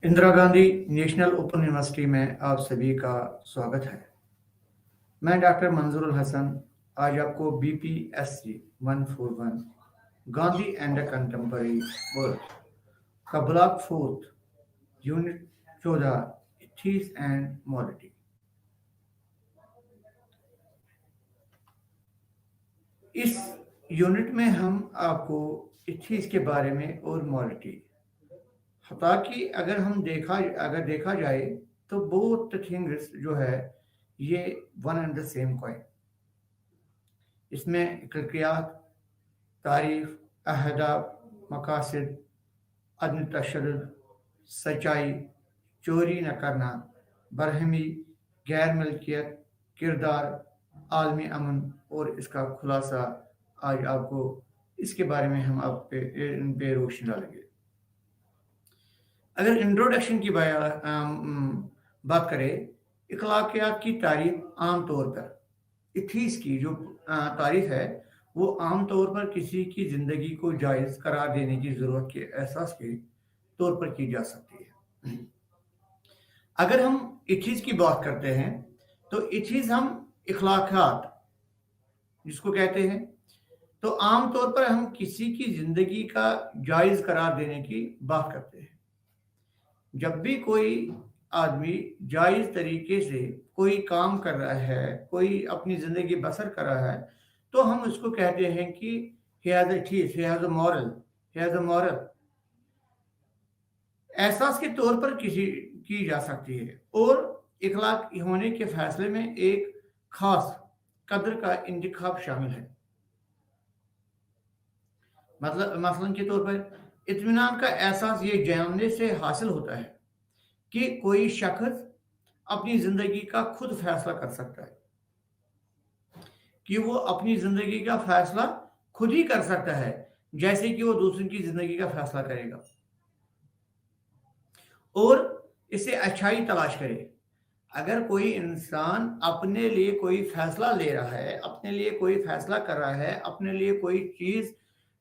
Indira Gandhi national open university में आप सभी का स्वागत है। मैं डॉक्टर मंजूरुल हसन आज आपको BPSC 141 Gandhi and the contemporary world का block 4 unit 14 ethics and morality. इस यूनिट में हम आपको एथिक्स के बारे में और मॉरलिटी, हालांकि अगर देखा जाए तो बोथ थिंग्स जो है ये one and the same coin. इसमें अखलाकियात, तारीफ, अहदाफ, मकासद, अदम तशद्दुद, सच्चाई, चोरी न करना, बरहमी, गैर मिल्कियत, किरदार, आलमी अमन और इसका खुलासा आज आपको इसके बारे में हम आप इन पे रोशनी डालेंगे। अगर इंट्रोडक्शन की बात करें, अखलाकियात की तारीफ आम तौर पर एथिक्स की जो तारीफ है वो आम तौर पर किसी की ज़िंदगी को जायज़ करार देने की ज़रूरत के एहसास के तौर पर की जा सकती है। अगर हम एथिक्स की बात करते हैं तो एथिक्स हम अखलाकियात जिसको कहते हैं, तो आम तौर पर हम किसी की ज़िंदगी का जायज़ करार देने की बात करते हैं। जब भी कोई आदमी जायज़ तरीके से कोई काम कर रहा है, कोई अपनी ज़िंदगी बसर कर रहा है, तो हम उसको कहते हैं कि he has a ethics, he has a moral, he has a moral। एहसास के तौर पर किसी की जा सकती है और इखलाक होने के फैसले में एक खास कदर का इंतखाब शामिल है। मसलन के तौर पर इत्मीनान का एहसास ये जानने से हासिल होता है कि कोई शख्स अपनी ज़िंदगी का खुद फैसला कर सकता है, कि वो अपनी ज़िंदगी का फैसला खुद ही कर सकता है, जैसे कि वो दूसरे की ज़िंदगी का फैसला करेगा और इसे अच्छाई तलाश करे। अगर कोई इंसान अपने लिए कोई फैसला ले रहा है, अपने लिए कोई फैसला कर रहा है, अपने लिए कोई चीज़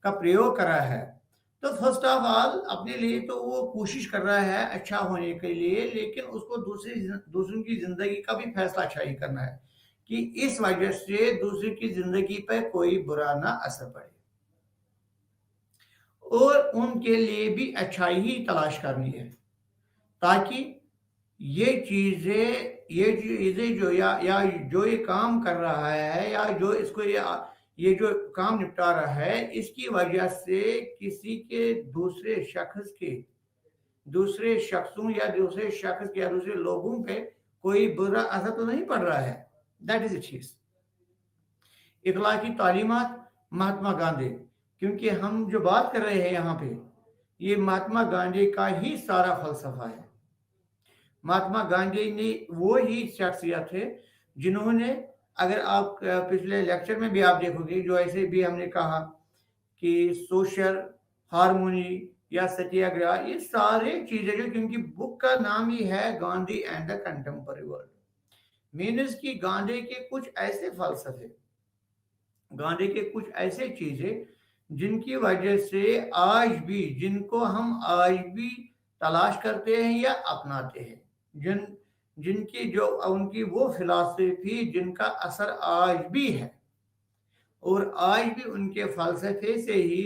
का प्रयोग कर रहा है, तो फर्स्ट ऑफ ऑल अपने लिए तो वो कोशिश कर रहा है अच्छा होने के लिए, लेकिन उसको दूसरों की ज़िंदगी का भी फैसला अच्छा ही करना है कि इस वजह से दूसरे की ज़िंदगी पर कोई बुरा ना असर पड़े और उनके लिए भी अच्छाई ही तलाश करनी है, ताकि ये चीज़ें जो या जो ये काम कर रहा है या जो इसको ये जो काम निपटा रहा है, इसकी वजह से किसी के दूसरे शख्सों या दूसरे शख्स या दूसरे लोगों पे कोई बुरा असर तो नहीं पड़ रहा है। That is it. इखलाकी तालीमात महात्मा गांधी, क्योंकि हम जो बात कर रहे हैं यहाँ पे ये महात्मा गांधी का ही सारा फलसफा है। महात्मा गांधी ने वो ही शख्सियत है जिन्होंने, अगर आप पिछले लेक्चर में भी आप देखोगे, जो ऐसे भी हमने कहा कि सोशल हारमोनी या सत्याग्रह, ये सारे चीजें जो, क्योंकि बुक का नाम ही है Gandhi and the contemporary world, means कि गांधी के कुछ ऐसे फलसफे, गांधी के कुछ ऐसे चीजें जिनकी वजह से आज भी, जिनको हम आज भी तलाश करते हैं या अपनाते हैं, जिनकी जो उनकी वो फिलॉसफी जिनका असर आज भी है और आज भी उनके फलसफे से ही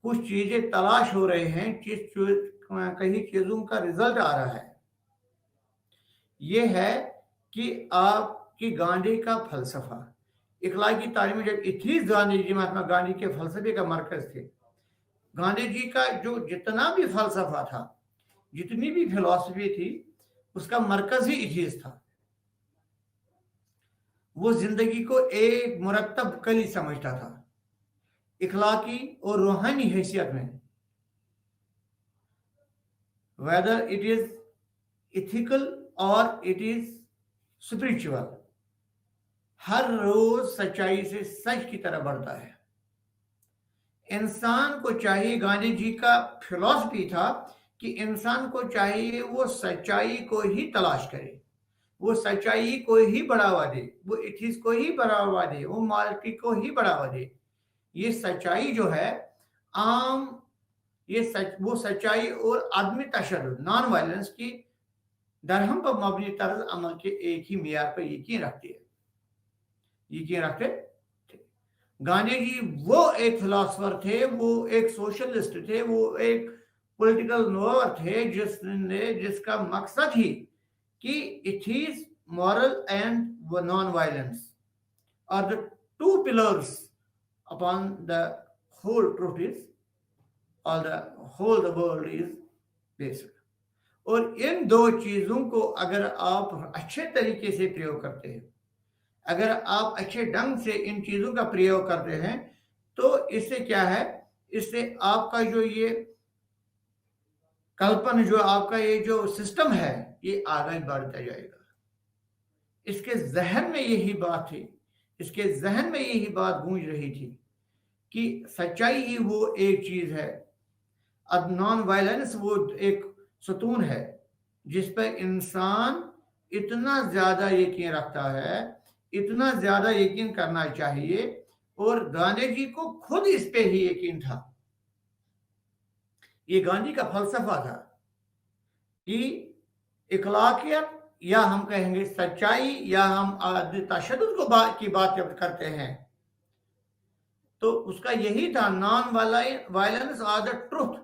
कुछ चीजें तलाश हो रहे हैं, कहीं चीजों का रिजल्ट आ रहा है। ये है कि आपकी गांधी का फलसफा, इखलाकी तालीम, जब इथीस गांधी जी महात्मा गांधी के फलसफे का मरकज थे। गांधी जी का जो जितना भी फलसफा था, जितनी भी फिलॉसफी थी, उसका मरकज ही इथीस था। वो जिंदगी को एक मुरत्तब कली समझता था, इखलाकी और रूहानी हैसियत में, वेदर इट इज इथिकल और इट इज स्पिरिचुअल, हर रोज सच्चाई से सच की तरफ बढ़ता है। इंसान को चाहिए, गांधी जी का फिलॉसफी था कि इंसान को चाहिए वो सच्चाई को ही तलाश करे, वो सच्चाई को ही बढ़ावा दे, वो इथिक्स को ही बढ़ावा दे, वो मॉरलिटी को ही बढ़ावा दे। ये सच्चाई जो है आम वो सच्चाई और आदमी तशद्दुद नॉन वायलेंस की दरहम पर मबनी तर्ज अमल के एक ही मियार पर यकीन रखते थे। गांधी जी वो एक फिलोसफर थे, वो एक सोशलिस्ट थे, वो एक पॉलिटिकल नोवर थे जिसका मकसद ही कि इथीज moral and non-violence are the two pillars upon the whole truth is or the whole the world is based. और इन दो चीजों को अगर आप अच्छे तरीके से प्रयोग करते हैं, अगर आप अच्छे ढंग से इन चीजों का प्रयोग करते हैं, तो इससे क्या है, इससे आपका जो ये कल्पना, जो आपका ये जो सिस्टम है, ये आगे बढ़ता जाएगा। इसके जहन में यही बात थी, इसके जहन में यही बात गूंज रही थी कि सच्चाई ही वो एक चीज है, अब नॉन वायलेंस वो एक सतून है जिस पर इंसान इतना ज्यादा यकीन रखता है, इतना ज्यादा यकीन करना चाहिए, और गांधी जी को खुद इस पे ही यकीन था। ये गांधी का फलसफा था कि इखलाकियत, या हम कहेंगे सच्चाई, या हम तशद्दुद की बात जब करते हैं तो उसका यही था, नॉन वायलेंस और द ट्रुथ।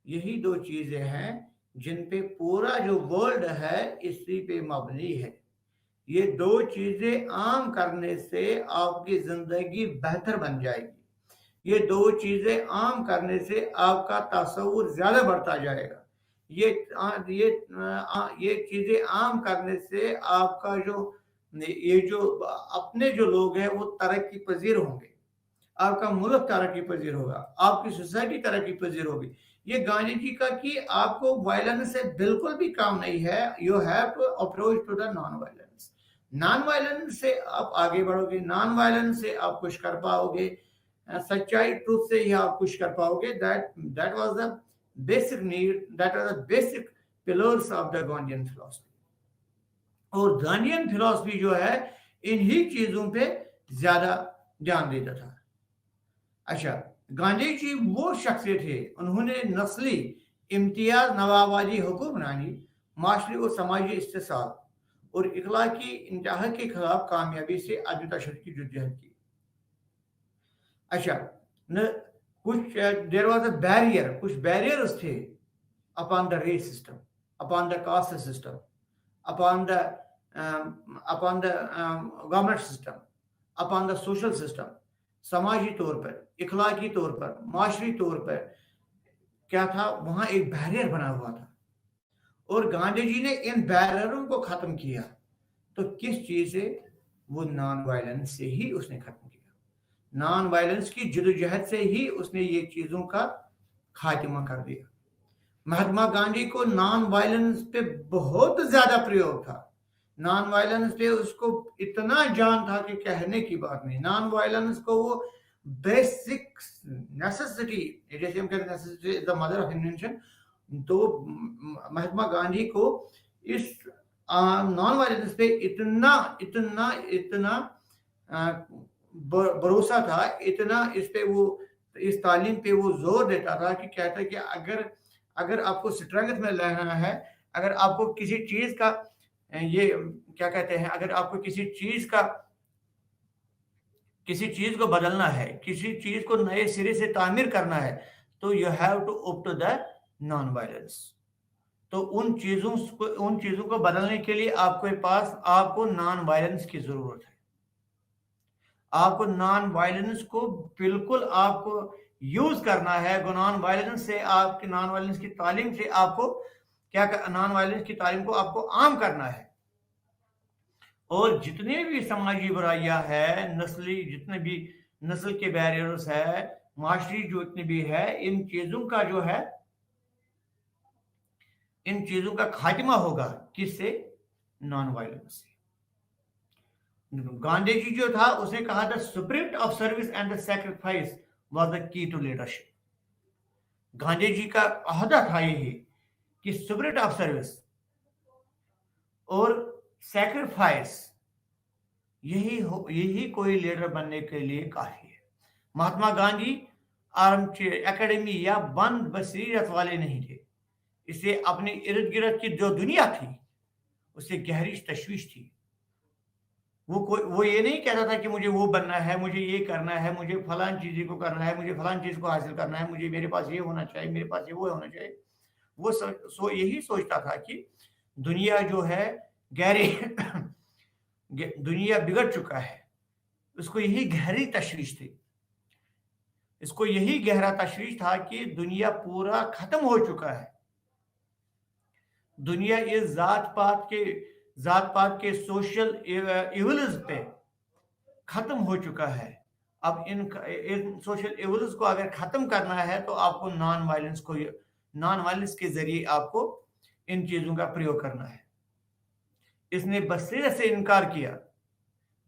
यही दो चीजें हैं जिन पे पूरा जो वर्ल्ड है इसी पे मबनी है। ये दो चीजें आम करने से आपकी जिंदगी बेहतर बन जाएगी, ये दो चीजें आम करने से आपका तसव्वुर ज्यादा बढ़ता जाएगा, ये चीजें आम करने से आपका ये जो अपने जो लोग हैं वो तरक्की पजीर होंगे, आपका मुल्क तरक्की पजीर होगा, आपकी सोसाइटी तरक्की पजीर होगी। ये गांधी जी का कि आपको वायलेंस से बिल्कुल भी काम नहीं है, you have to approach to the non violence. Non violence से आप आगे बढ़ोगे, नॉन वायलेंस से आप कुछ कर पाओगे, सच्चाई ट्रूथ से ही आप कुछ कर पाओगे। That was the basic need, that are the basic pillars of the Gandhian philosophy. और गांधीयन फिलॉसफी जो है इन्हीं चीजों पे ज्यादा ध्यान देता था। अच्छा, गांधी जी वो शख्सियत थे, उन्होंने नस्ली इम्तियाज, नवाबाजी हुक्मरानी, माशरी और समाजी इस्तेसाल और इखलाकी इंतहा के खिलाफ कामयाबी से आदमी तशद्दुद की जद्दोजहद की। अच्छा, कुछ देयर वाज अ बैरियर, कुछ बैरियर्स थे upon the race system, upon the caste system, upon the government system, upon the social system. समाजी तौर पर, इखलाकी तौर पर, माशरी तौर पर क्या था, वहां एक बैरियर बना हुआ था और गांधी जी ने इन बैरियरों को खत्म किया। तो किस चीज से? वो नॉन वायलेंस से ही उसने खत्म किया, नॉन वायलेंस की जदोजहद से ही उसने ये चीजों का खात्मा कर दिया। महात्मा गांधी को नॉन वायलेंस पे बहुत ज्यादा प्रयोग था, नॉन वायलेंस पे उसको इतना जान था कि कहने की बात नहीं। नॉन वायलेंस को वो बेसिक नेसेसिटी, जैसे हम कहते हैं necessity is the mother of invention, तो महात्मा गांधी को इस नॉन वायलेंस पे इतना इतना इतना भरोसा था, इतना इस पे वो, इस तालीम पे वो जोर देता था कि कहता है कि अगर आपको स्ट्रेंथ में रहना है, अगर आपको किसी चीज का ये क्या कहते हैं, अगर आपको किसी चीज को बदलना है, किसी चीज को नए सिरे से तामीर करना है, तो you have to up to the non violence. तो उन चीजों को बदलने के लिए आपको नॉन वायलेंस की जरूरत है। आपको नॉन वायलेंस को बिल्कुल आपको यूज करना है। नॉन वायलेंस की तालीम से आपको नॉन वायलेंस की तालीम को आपको आम करना है। और जितने भी समाजी बुराइयां है, जितने भी नस्ल के बैरियर्स है, माशरी जो इतनी भी है, इन चीजों का खात्मा होगा किससे? नॉन वायलेंस से। गांधी जी जो था उसने कहा था spirit of service and the sacrifice was the key to leadership. Gandhi ji का अहदा था यही कि स्पिरिट ऑफ सर्विस और सैक्रिफाइस यही कोई लीडर बनने के लिए काफी है। Mahatma Gandhi armchair academy या बंद बसीरत वाले नहीं थे। इसे अपने इर्द गिर्द की जो दुनिया थी उससे गहरी तशवीश थी। वो ये नहीं कहता था कि मुझे वो बनना है, मुझे ये करना है, मुझे फलान चीज़ को करना है, मुझे फलान चीज़ को हासिल करना है, मुझे मेरे पास ये होना चाहिए, मेरे पास ये वो होना चाहिए। वो यही सोचता था कि दुनिया जो है गहरी दुनिया बिगड़ चुका है। उसको यही गहरी तशवीश थी। इसको यही गहरा तशवीश था कि दुनिया पूरा खत्म हो चुका है। दुनिया इस जात पात के सोशल इवल्स पे खत्म हो चुका है। अब इन सोशल इवल्स को अगर खत्म करना है तो आपको नॉन वायलेंस के जरिए आपको इन चीजों का प्रयोग करना है। इसने बसीरत से इनकार किया।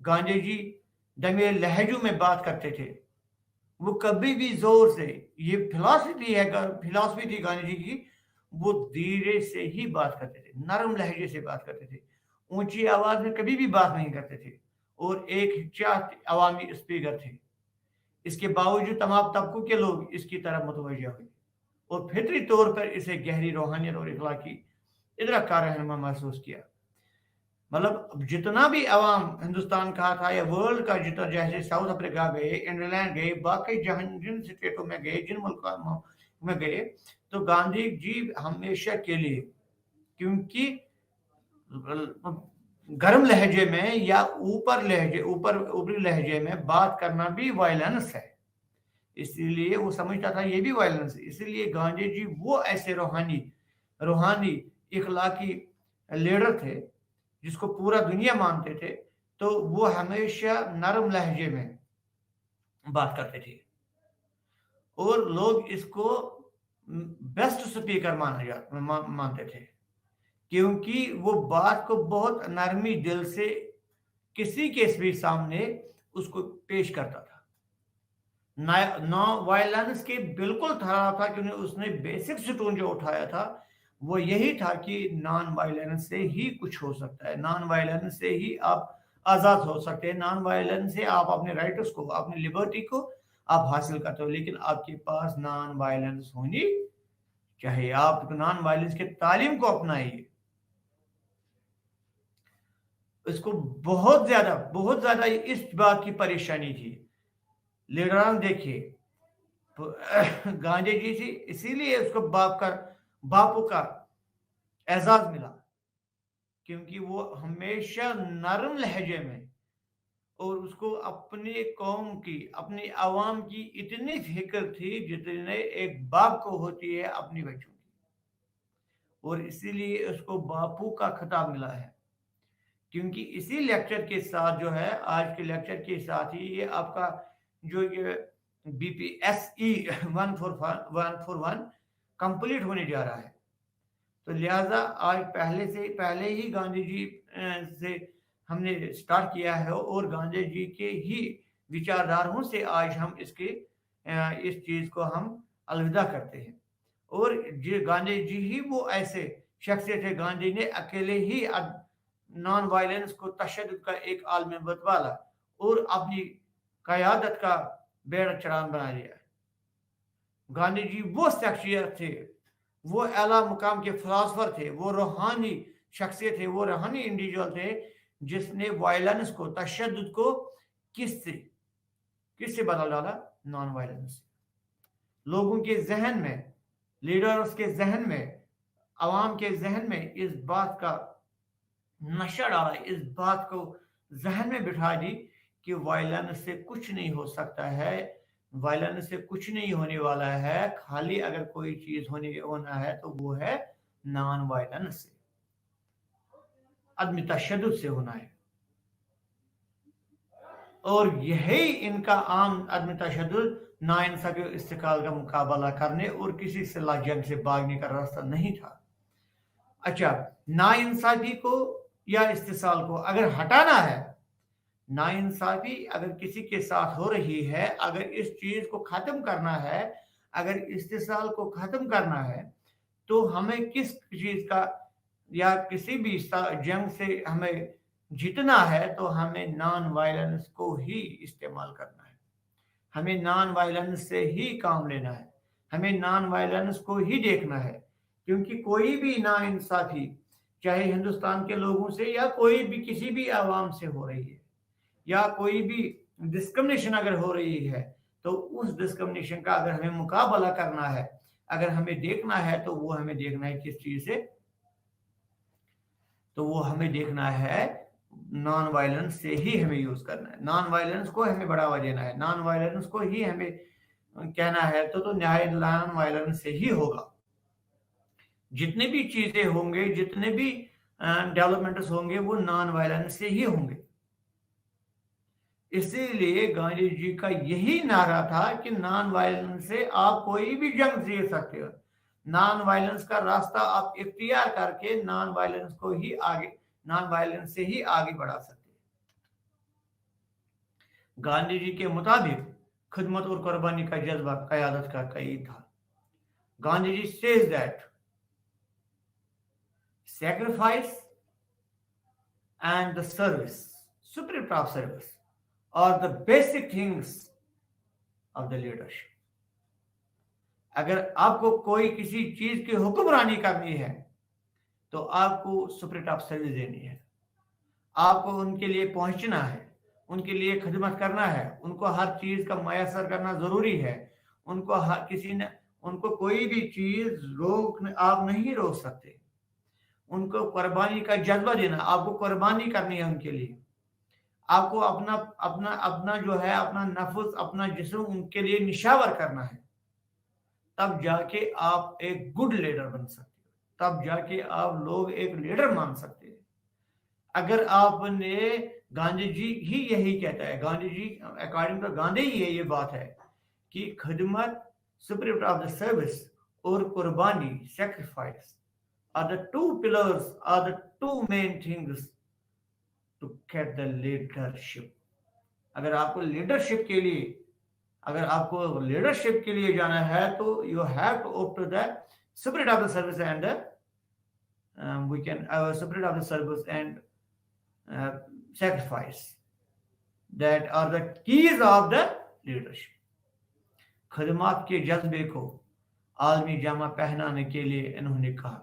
गांधी जी दमे लहजों में बात करते थे। वो कभी भी जोर से, ये फिलॉसफी थी गांधी जी की, वो धीरे से ही बात करते थे, नरम लहजे से बात करते थे, ऊंची आवाज में कभी भी बात नहीं करते थे और एक चाहते अवामी स्पीकर थे। इसके बावजूद तमाम तबकों के लोग इसकी तरफ मुतवज्जह हुए और फितरी तौर पर इसे गहरी रूहानियत और इखलाकी इदराक का रहनुमा महसूस किया। मतलब जितना भी अवाम हिंदुस्तान का था या वर्ल्ड का जितना, जैसे साउथ अफ्रीका गए, इंग्लैंड गए, बाकी जिन स्टेटों में गए, जिन मुल्कों में गए, तो गांधी जी हमेशा के लिए, क्योंकि गर्म लहजे में या ऊपरी लहजे में बात करना भी वायलेंस है, इसीलिए वो समझता था ये भी वायलेंस है। इसीलिए गांधी जी वो ऐसे रूहानी इखलाकी लीडर थे जिसको पूरा दुनिया मानते थे, तो वो हमेशा नरम लहजे में बात करते थे और लोग इसको बेस्ट स्पीकर मानते थे, क्योंकि वो बात को बहुत नरमी दिल से किसी के भी सामने उसको पेश करता था। नो वायलेंस के बिल्कुल था क्योंकि उसने बेसिक स्टोन जो उठाया था वो यही था कि नॉन वायलेंस से ही कुछ हो सकता है, नॉन वायलेंस से ही आप आज़ाद हो सकते हैं, नॉन वायलेंस से आप अपने राइट्स को, अपनी लिबर्टी को आप हासिल करते हो, लेकिन आपके पास नॉन वायलेंस होनी चाहिए। आप नॉन वायलेंस के तालीम को अपनाइए। इसको बहुत ज्यादा इस बात की परेशानी थी। लीडरान देखिए गांधी जी थी, इसीलिए उसको बापू का एजाज मिला, क्योंकि वो हमेशा नरम लहजे में, और उसको अपनी कौम की, अपनी आवाम की इतनी फिक्र थी जितने एक बाप को होती है अपनी बच्चों की, और इसीलिए उसको बापू का खिताब मिला है। क्योंकि इसी लेक्चर के साथ जो है, आज के लेक्चर के साथ ही ये आपका जो ये BPSE 141 कंप्लीट होने जा रहा है। तो लिहाजा आज पहले ही गांधी जी से हमने स्टार्ट किया है और गांधी जी के ही विचारधाराओं से आज हम इस चीज को हम अलविदा करते हैं। और गांधी जी ही वो ऐसे शख्सियत है, गांधी ने अकेले ही नॉन वायलेंस को तशद्दुद का एक आलमी बतवाला और अपनी क़यादत का बेड़ा चढ़ान बना लिया। गांधी जी वो शख्सियत थे, वो आला मुकाम के फिलासफर थे, वो रूहानी शख्सियत थे, वो रूहानी इंडिविजुअल थे जिसने वायलेंस को, तशद्दुद को किससे बदल डाला? Non violence. लोगों के जहन में, लीडर्स के जहन में, आवाम के जहन में इस बात का नशा डाला, इस बात को जहन में बिठा दी कि वायलेंस से कुछ नहीं हो सकता है, वायलेंस से कुछ नहीं होने वाला है, खाली अगर कोई चीज होना है तो वो है नॉन वायलेंस से, अदम तशद्दुद से होना है। और यही इनका आम अदम तशद्दुद, नाइंसाफी और इस्तिकाल का मुकाबला करने और किसी सिला जंग से भागने का रास्ता नहीं था। अच्छा, नाइंसाफी को या इस्तिसाल को अगर हटाना है, नाइंसाफी अगर किसी के साथ हो रही है, अगर इस चीज को खत्म करना है, अगर इस्तिसाल को खत्म करना है, तो हमें किस चीज का या किसी भी जंग से हमें जीतना है तो हमें नॉन वायलेंस को ही इस्तेमाल करना है। ہمیں نان وائلنس سے ہی کام لینا ہے, ہمیں نان وائلنس کو ہی دیکھنا ہے, کیونکہ کوئی بھی نا انصافی چاہے ہندوستان کے لوگوں سے یا کوئی بھی کسی بھی عوام سے ہو رہی ہے, یا کوئی بھی ڈسکرمنیشن اگر ہو رہی ہے, تو اس ڈسکرمنیشن کا اگر ہمیں مقابلہ کرنا ہے, اگر ہمیں دیکھنا ہے, تو وہ ہمیں دیکھنا ہے کس چیز سے, تو وہ ہمیں دیکھنا ہے نان وائلنس سے ہی ہمیں یوز کرنا ہے, نان وائلنس کو ہمیں بڑھاوا دینا ہے, نان وائلنس کو ہی ہمیں کہنا ہے, تو نان وائلنس سے ہی ہوگا. جتنے بھی چیزیں ہوں گے, جتنے بھی ڈیولپمنٹس ہوں گے, وہ نان وائلنس سے ہی ہوں گے. اسی لیے گاندھی جی کا یہی نعرہ تھا کہ نان وائلنس سے آپ کوئی بھی جنگ جیت سکتے ہو, نان وائلنس کا راستہ آپ اختیار کر کے نان وائلنس کو ہی آگے, نان وائلنس سے ہی آگے بڑھا سکتے ہیں. گاندھی جی کے مطابق خدمت اور قربانی کا جذبہ قیادت کا قید تھا. گاندھی جی says that sacrifice and the service, spirit of service, are the basic things of the leadership. اگر آپ کو کوئی کسی چیز کی حکمرانی کرنی ہے, تو آپ کو اسپرٹ آف سروس دینی ہے, آپ کو ان کے لیے پہنچنا ہے, ان کے لیے خدمت کرنا ہے, ان کو ہر چیز کا میسر کرنا ضروری ہے, ان کو ان کو کوئی بھی چیز آپ نہیں روک سکتے, ان کو قربانی کا جذبہ دینا, آپ کو قربانی کرنی ہے ان کے لیے, آپ کو اپنا جو ہے اپنا نفس, اپنا جسم ان کے لیے نشاور کرنا ہے, تب جا کے آپ ایک گڈ لیڈر بن سکتے ہیں, تب جا کے آپ لوگ ایک لیڈر مان سکتے ہیں. اگر آپ نے, گاندھی جی ہی یہی کہتا ہے, گاندھی جی اکارڈنگ ٹو گاندھی ہی یہ بات ہے کہ خدمت, اسپرٹ آف دا سروس اور قربانی, sacrifice are the two pillars, are the two main things to get the leadership. اگر آپ کو لیڈرشپ کے لیے, اگر آپ کو لیڈرشپ کے لیے جانا ہے, تو you have to opt to the spirit of the service and we can spirit of the service and sacrifice, that are the keys of the leadership. خدمات کے جذبے کو عالمی جامہ پہنانے کے لیے انہوں نے کہا.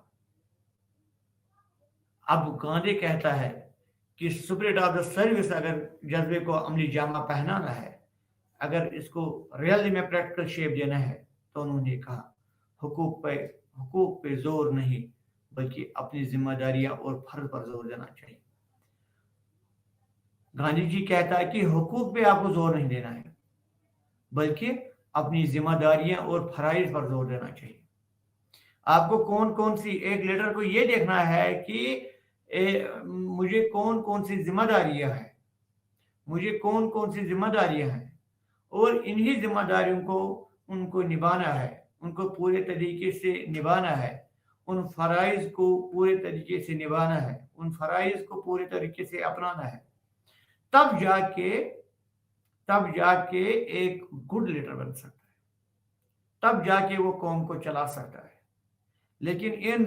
اب گاندھی کہتا ہے کہ اسپرٹ آف دا سروس اگر جذبے کو عملی جامہ پہنانا ہے, اگر اس کو ریئلی میں پریکٹیکل شیپ دینا ہے, تو انہوں نے کہا حقوق پہ زور نہیں, بلکہ اپنی ذمہ داریاں اور فرض پر زور دینا چاہیے. گاندھی جی کہتا ہے کہ حقوق پہ آپ کو زور نہیں دینا ہے, بلکہ اپنی ذمہ داریاں اور فرائض پر زور دینا چاہیے. آپ کو کون سی, ایک لیڈر کو یہ دیکھنا ہے کہ مجھے کون سی ذمہ داریاں ہیں, مجھے کون سی ذمہ داریاں ہیں, اور انہی ذمہ داریوں کو ان کو نبھانا ہے, ان کو پورے طریقے سے نبھانا ہے, ان فرائض کو پورے طریقے سے نبھانا ہے, ان فرائض کو پورے طریقے سے اپنانا ہے. تب جا کے ایک گڈ لیڈر بن سکتا ہے, تب جا کے وہ قوم کو چلا سکتا ہے. لیکن ان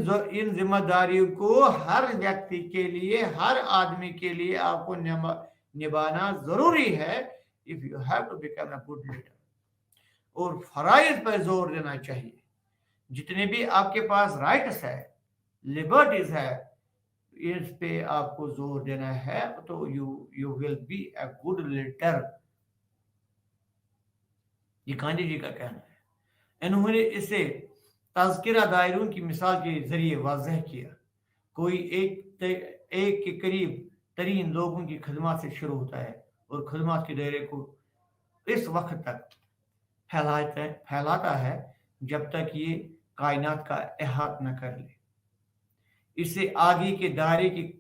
ذمہ داریوں کو ہر ویکتی کے لیے, ہر آدمی کے لیے آپ کو نبھانا ضروری ہے, if you have to become a good leader. اور فرائض پر زور دینا چاہیے. جتنے بھی آپ کے پاس رائٹس ہے, لبرٹیز ہے, اس پہ آپ کو زور دینا ہے, تو you will be a good leader. یہ گاندھی جی کا کہنا ہے. انہوں نے اسے تذکرہ دائروں کی مثال کے ذریعے واضح کیا. کوئی ایک کے قریب ترین لوگوں کی خدمات سے شروع ہوتا ہے, اور خدمات کے دائرے کو اس وقت تک پھیلاتا ہے جب تک یہ کائنات کا احاطہ نہ کر لے. اس سے آگے کے دائرے کی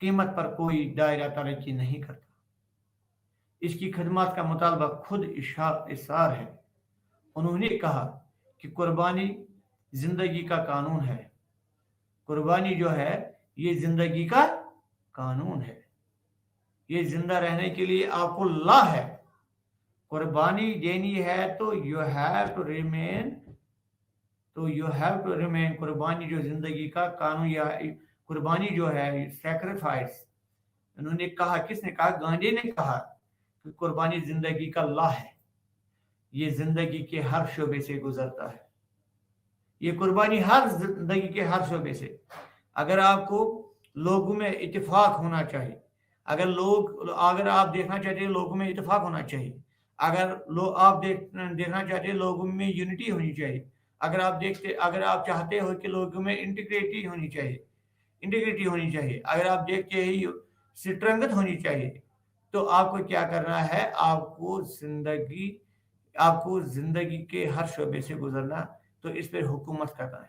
قیمت پر کوئی دائرہ ترقی نہیں کرتا. اس کی خدمات کا مطالبہ خود اشار ہے. انہوں نے کہا کہ قربانی زندگی کا قانون ہے. قربانی جو ہے یہ زندگی کا قانون ہے. یہ زندہ رہنے کے لیے آپ کو لا ہے. قربانی دینی ہے تو you have to remain. قربانی جو زندگی کا قانون, یا قربانی جو ہے سیکریفائس, انہوں نے کہا, کس نے کہا؟ گاندھی نے کہا کہ قربانی زندگی کا لا ہے. یہ زندگی کے ہر شعبے سے گزرتا ہے. یہ قربانی ہر زندگی کے ہر شعبے سے. اگر آپ کو لوگوں میں اتفاق ہونا چاہیے, اگر آپ دیکھنا چاہتے ہیں لوگوں میں اتفاق ہونا چاہیے, اگر آپ دیکھنا چاہتے ہیں لوگوں میں یونٹی ہونی چاہیے, اگر آپ چاہتے ہو کہ لوگوں میں انٹیگریٹی ہونی چاہیے, اگر آپ دیکھتے ہیں اسٹرنگتھ ہونی چاہیے, تو آپ کو کیا کرنا ہے؟ آپ کو زندگی کے ہر شعبے سے گزرنا, تو اس پہ حکومت کرتا ہے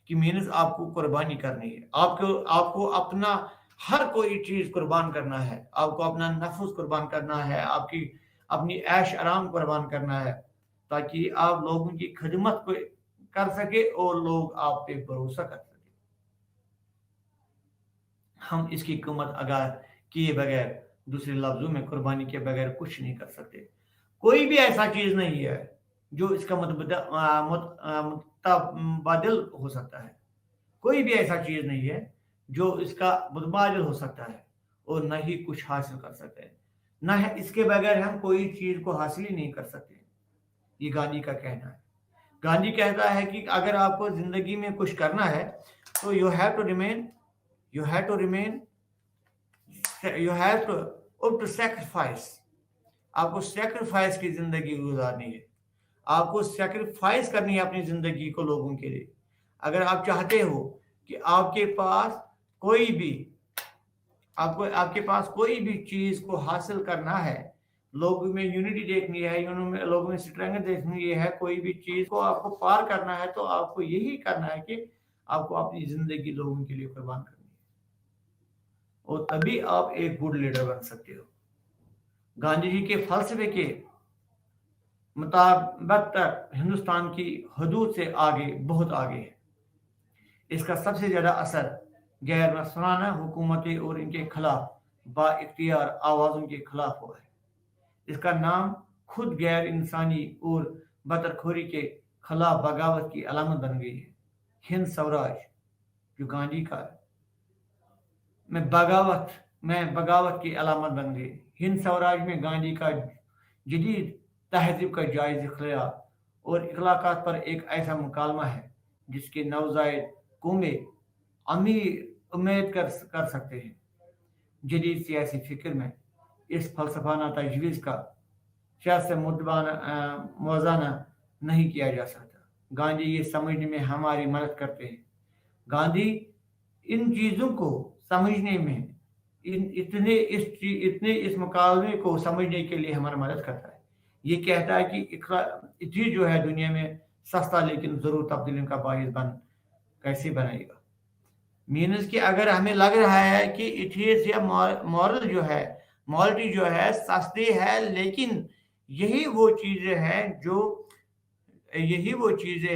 کہ مینز آپ کو قربانی کرنی ہے. آپ کو اپنا ہر کوئی چیز قربان کرنا ہے. آپ کو اپنا نفس قربان کرنا ہے, اپنی عیش آرام قربان کرنا ہے, تاکہ آپ لوگوں کی خدمت کو کر سکے اور لوگ آپ پہ بھروسہ کر سکے. ہم اس کی قیمت ادا کیے بغیر, دوسرے لفظوں میں قربانی کے بغیر کچھ نہیں کر سکتے. کوئی بھی ایسا چیز نہیں ہے جو اس کا متبادل ہو سکتا ہے. کوئی بھی ایسا چیز نہیں ہے جو اس کا متبادل ہو سکتا ہے, اور نہ ہی کچھ حاصل کر سکتے ہیں. نہ اس کے بغیر ہم کوئی چیز کو حاصل ہی نہیں کر سکتے. یہ گاندھی کا کہنا ہے. گاندھی کہتا ہے کہ اگر آپ کو زندگی میں کچھ کرنا ہے تو you have to sacrifice. آپ کو سیکریفائس کی زندگی گزارنی ہے. آپ کو سیکریفائس کرنی ہے اپنی زندگی کو لوگوں کے لیے. اگر آپ چاہتے ہو کہ آپ کے پاس کوئی بھی چیز کو حاصل کرنا ہے, لوگوں میں یونٹی دیکھنی ہے, لوگوں میں اسٹرینگتھ دیکھنی ہے, کوئی بھی چیز کو آپ کو پار کرنا ہے, تو آپ کو یہی کرنا ہے کہ آپ کو اپنی زندگی لوگوں کے لیے قربان کرنی ہے, اور تبھی آپ ایک گڈ لیڈر بن سکتے ہو. گاندھی جی کے فلسفے کے مطابق تک ہندوستان کی حدود سے بہت آگے ہے. اس کا سب سے زیادہ اثر غیر نصرانہ حکومتیں اور ان کے خلاف با اختیار آوازوں کے خلاف ہوا ہے. اس کا نام خود غیر انسانی اور بدرخوری کے خلاف بغاوت کی علامت بن گئی ہے. ہند سوراج جو گاندھی کا میں بغاوت کی علامت بن گئی. ہند سوراج میں گاندھی کا جدید تہذیب کا جائز اختیار اور اخلاقات پر ایک ایسا مکالمہ ہے جس کے نوزائید قومیں امید کر سکتے ہیں. جدید سیاسی فکر میں اس فلسفانہ تجویز کا سیاست موازنہ نہیں کیا جا سکتا. گاندھی یہ سمجھنے میں ہماری مدد کرتے ہیں. گاندھی ان چیزوں کو سمجھنے میں اتنے اس مکالمے کو سمجھنے کے لیے ہماری مدد کرتا ہے. یہ کہتا ہے کہ چیز جو ہے دنیا میں سستا لیکن ضرور تبدیلیوں کا باعث کیسے بنائے گا. مینز کہ اگر ہمیں لگ رہا ہے کہ ایتھیس یا مورالٹی جو ہے سستی ہے, لیکن یہی وہ چیزیں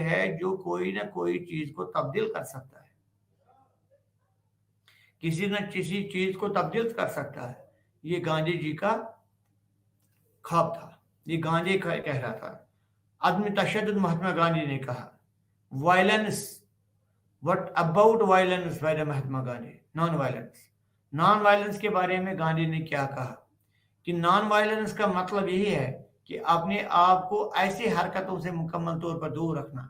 ہیں جو کوئی نہ کوئی چیز کو تبدیل کر سکتا ہے, کسی نہ کسی چیز کو تبدیل کر سکتا ہے. یہ گاندھی جی کا خواب تھا, یہ گاندھی کہہ رہا تھا. عدم تشدد مہاتما گاندھی نے کہا. Violence, what about violence by the Mahatma Gandhi. Non violence کے بارے میں گاندھی نے کیا کہا کہ نان وائلنس کا مطلب یہی ہے کہ اپنے آپ کو ایسی حرکتوں سے مکمل طور پر دور رکھنا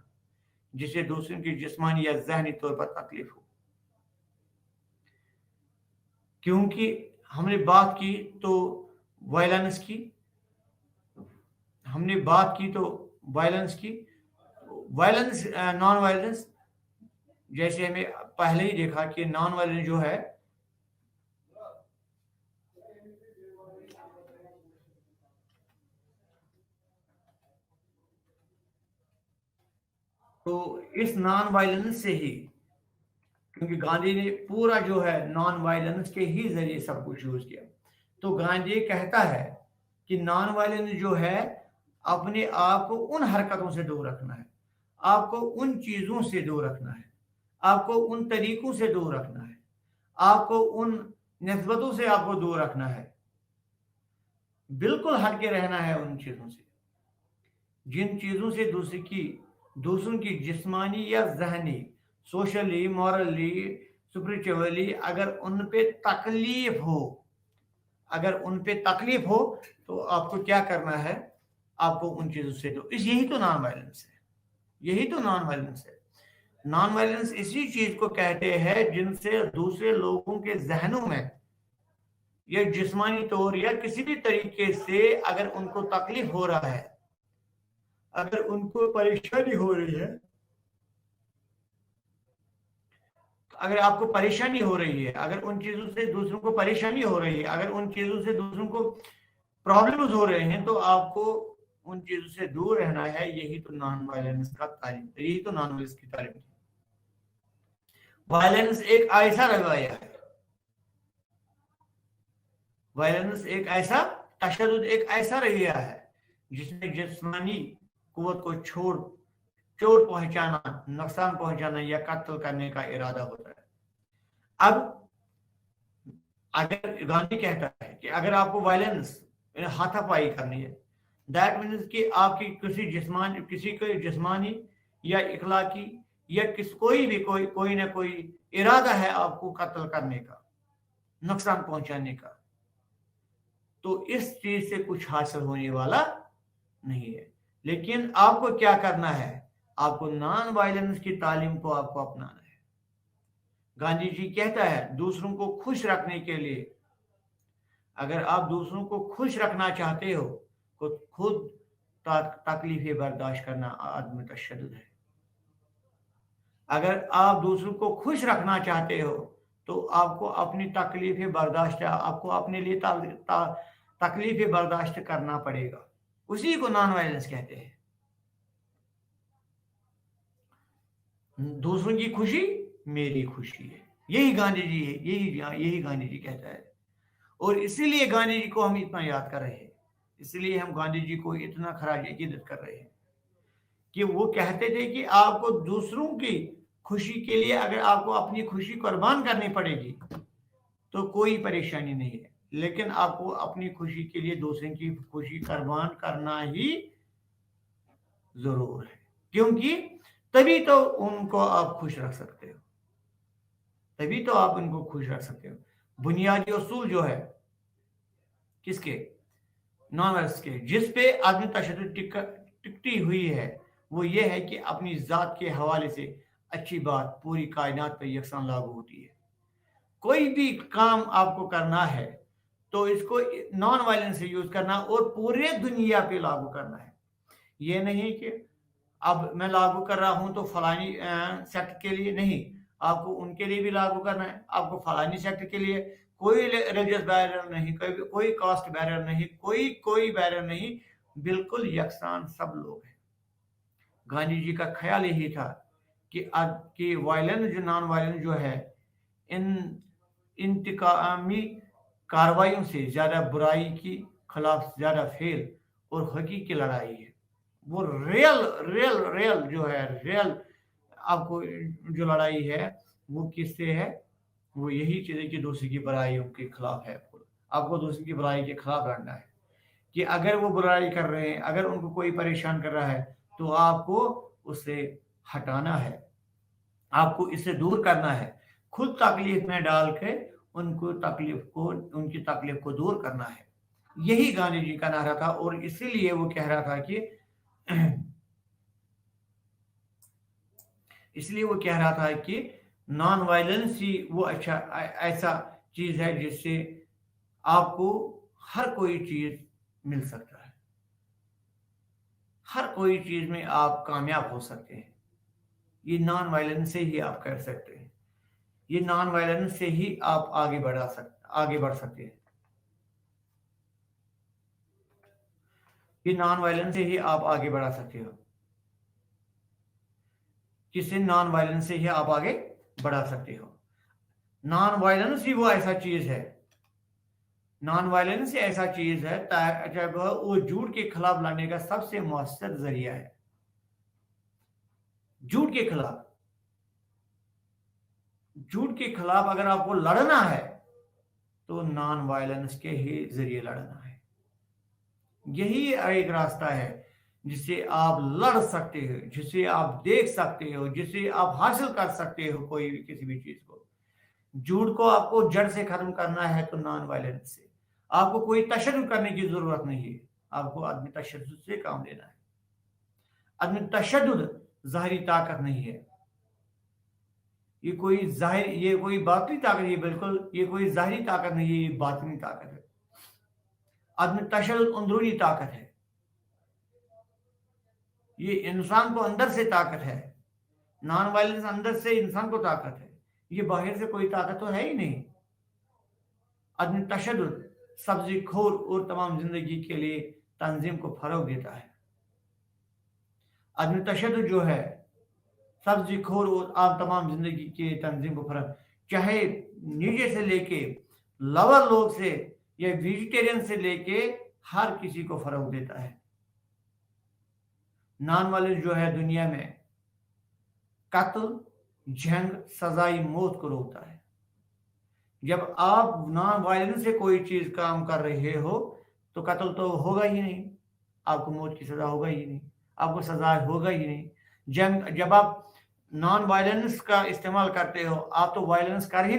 جسے دوسروں کی جسمانی یا ذہنی طور پر تکلیف ہو. کیونکہ ہم نے بات کی تو وائلنس کی, نان وائلنس, جیسے ہمیں پہلے ہی دیکھا کہ نان وائلنس جو ہے تو اس نان وائلنس سے ہی, کیونکہ گاندھی نے پورا جو ہے نان وائلنس کے ہی ذریعے سب کچھ یوز کیا, تو گاندھی کہتا ہے کہ نان وائلنس جو ہے اپنے آپ کو ان حرکتوں سے دور رکھنا ہے, آپ کو ان چیزوں سے دور رکھنا ہے, آپ کو ان طریقوں سے دور رکھنا ہے, آپ کو ان نسبتوں سے آپ کو دور رکھنا ہے, بالکل ہٹ کے رہنا ہے ان چیزوں سے جن چیزوں سے دوسروں کی جسمانی یا ذہنی, سوشلی, مورلی, اسپرچولی اگر ان پہ تکلیف ہو تو آپ کو کیا کرنا ہے؟ आपको उन चीजों से तो यही तो नॉन वायलेंस है, यही तो नॉन वायलेंस है। नॉन वायलेंस इसी चीज को कहते हैं जिनसे दूसरे लोगों के जहनों में या जिस्मानी तौर या किसी भी तरीके से अगर उनको तकलीफ हो रहा है, अगर उनको परेशानी हो रही है, अगर आपको परेशानी हो रही है, अगर उन चीजों से दूसरों को परेशानी हो रही है, अगर उन चीजों से दूसरों को प्रॉब्लम्स हो रहे हैं, तो आपको उन चीजों से दूर रहना है। यही तो नॉन वायलेंस का तालीम, यही तो नॉन वायलेंस की तालीम है। वायलेंस एक ऐसा रवैया है, वायलेंस एक ऐसा तशद्दुद एक ऐसा रवैया है जिसमें जिस्मानी कुव्वत को छोड़ चोट पहुंचाना, नुकसान पहुंचाना या कत्ल करने का इरादा होता है। अब अगर गांधी कहता है कि अगर आपको वायलेंस हाथापाई करनी है, दैट मीन्स कि आपकी किसी को जिस्मानी या इखलाकी या कोई ना कोई इरादा है आपको कत्ल करने का, नुकसान पहुंचाने का, तो इस चीज से कुछ हासिल होने वाला नहीं है। लेकिन आपको क्या करना है, आपको नॉन वायलेंस की तालीम को आपको अपनाना है। गांधी जी कहता है दूसरों को खुश रखने के लिए, अगर आप दूसरों को खुश रखना चाहते हो तो खुद तकलीफें बर्दाश्त करना आदमी तशद्दुद है। अगर आप दूसरों को खुश रखना चाहते हो तो आपको अपनी तकलीफें बर्दाश्त, आपको अपने लिए तकलीफें बर्दाश्त करना पड़ेगा। उसी को नॉन वायलेंस कहते हैं। दूसरों की खुशी मेरी खुशी है, यही गांधी जी है, यही गांधी जी कहता है। और इसीलिए गांधी जी को हम इतना याद कर रहे हैं, इसलिए हम गांधी जी को इतना खराज अकीदत कर रहे हैं कि वो कहते थे कि आपको दूसरों की खुशी के लिए अगर आपको अपनी खुशी कुर्बान करनी पड़ेगी तो कोई परेशानी नहीं है, लेकिन आपको अपनी खुशी के लिए दूसरों की खुशी कुर्बान करना ही जरूर है, क्योंकि तभी तो उनको आप खुश रख सकते हो, तभी तो आप उनको खुश रख सकते हो। बुनियादी उसूल जो है किसके, नॉन वायलेंस के, जिस पे आदमी तशद्दुद टिकती हुई है, वो ये है कि अपनी जात के हवाले से अच्छी बात पूरी कायनात पर यकसान लागू होती है। कोई भी काम आपको करना है तो इसको नॉन वायलेंस से यूज करना और पूरे दुनिया पे लागू करना है। ये नहीं कि अब मैं लागू कर रहा हूं तो फलानी सेक्ट के लिए नहीं, आपको उनके लिए भी लागू करना है। आपको फलानी सेक्ट के लिए कोई रिलीजियस बैरियर नहीं, कोई कास्ट बैरियर नहीं, कोई बैरियर नहीं, बिल्कुल यकसान सब लोग हैं। गांधी जी का ख्याल यही था कि वायलेंस जो नॉन वायलेंस जो है, इन इंतकामी कार्रवाइयों से ज्यादा बुराई की खिलाफ ज्यादा फेल और हकीकी लड़ाई है। वो रियल जो है, रियल आपको जो लड़ाई है वो किससे है, वो यही चीज है कि दूसरे की बुराइयों के खिलाफ है। आपको दूसरे की बुराई के खिलाफ लड़ना है कि अगर वो बुराई कर रहे हैं, अगर उनको कोई परेशान कर रहा है तो आपको उससे हटाना है, आपको इससे दूर करना है, खुद तकलीफ में डाल के उनकी तकलीफ को दूर करना है। यही गांधी जी का नारा था। और इसीलिए वो कह रहा था कि इसलिए वो कह रहा था कि नॉन वायलेंस ही वो अच्छा ऐसा चीज है जिससे आपको हर कोई चीज मिल सकता है, हर कोई चीज में आप कामयाब हो सकते हैं। ये नॉन वायलेंस से ही आप कर सकते हैं, ये नॉन वायलेंस से ही आप आगे बढ़ सकते हैं, ये नॉन वायलेंस से ही आप आगे बढ़ा सकते हो। किसी नॉन वायलेंस से ही आप आगे बढ़ा सकते हो। नॉन वायलेंस ही वो ऐसा चीज है, नॉन वायलेंस ऐसा चीज है जब वो झूठ के खिलाफ लड़ने का सबसे मौसर जरिया है। झूठ के खिलाफ अगर आपको लड़ना है तो नॉन वायलेंस के ही जरिए लड़ना है। यही एक रास्ता है जिससे आप लड़ सकते हो, जिसे आप देख सकते हो, जिसे आप हासिल कर सकते हो कोई भी किसी भी चीज को। झूठ को आपको जड़ से खत्म करना है तो नॉन वायलेंस से। आपको कोई तशद्दुद करने की जरूरत नहीं है, آپ کو عدم تشدد سے کام لینا ہے. عدم تشدد ظاہری طاقت نہیں ہے، یہ کوئی باطنی طاقت ہے، بالکل یہ کوئی ظاہری طاقت نہیں ہے، یہ باطنی طاقت ہے. عدم تشدد اندرونی طاقت ہے، یہ انسان کو اندر سے طاقت ہے. نان وائلنس اندر سے انسان کو طاقت ہے، یہ باہر سے کوئی طاقت تو ہے ہی نہیں. عدم تشدد سبزی خور اور تمام زندگی کے لیے تنظیم کو فروغ دیتا ہے. عدم تشدد جو ہے سبزی خور اور عام تمام زندگی کے تنظیم کو فروغ، چاہے نیچے سے لے کے لور لوگ سے یا ویجیٹیرین سے لے کے ہر کسی کو فروغ دیتا ہے. نان وائلنس جو ہے دنیا میں قتل، جنگ، سزائے موت کو روکتا ہے. جب آپ نان وائلنس سے کوئی چیز کام کر رہے ہو تو قتل تو ہوگا ہی نہیں، آپ کو موت کی سزا ہوگا ہی نہیں، آپ کو سزا ہوگا ہی نہیں. جب آپ نان وائلنس کا استعمال کرتے ہو، آپ تو وائلنس کر ہی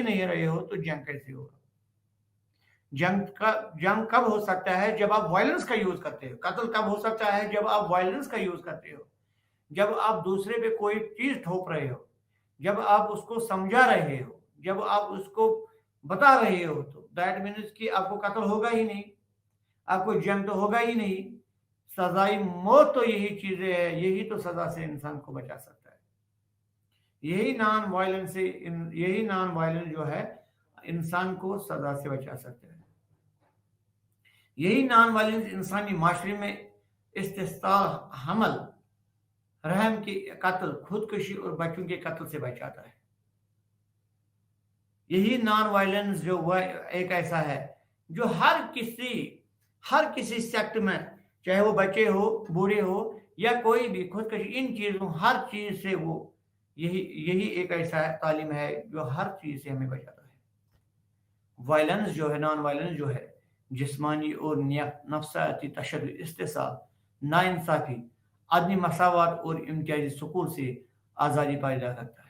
نہیں رہے ہو، تو جنگ کیسے ہوگا؟ جنگ کب ہو سکتا ہے؟ جب آپ وائلنس کا یوز کرتے ہو. قتل کب ہو سکتا ہے؟ جب آپ وائلنس کا یوز کرتے ہو، جب آپ دوسرے پہ کوئی چیز تھوپ رہے ہو، جب آپ اس کو سمجھا رہے ہو، جب آپ اس کو بتا رہے ہو، تو دیٹ مینس کہ آپ کو قتل ہوگا ہی نہیں، آپ کو جنگ تو ہوگا ہی نہیں. سزائے موت تو یہی چیزیں ہے، یہی تو سزا سے انسان کو بچا سکتا ہے. یہی نان وائلنس جو ہے انسان کو سزا سے بچا سکتا ہے. یہی نان وائلنس انسانی معاشرے میں استحصال، حمل، رحم کی قتل، خودکشی اور بچوں کے قتل سے بچاتا ہے. یہی نان وائلنس جو ایک ایسا ہے جو ہر کسی سیکٹ میں، چاہے وہ بچے ہو، بوڑھے ہو یا کوئی بھی، خودکشی، ان چیزوں ہر چیز سے وہ یہی ایک ایسا تعلیم ہے جو ہر چیز سے ہمیں بچاتا ہے. وائلنس جو ہے، نان وائلنس جو ہے، جسمانی اور نفسیاتی تشدد، استحصال، ناانصافی، عدمی مساوات اور امتیازی سکول سے آزادی پیدا کرتا ہے.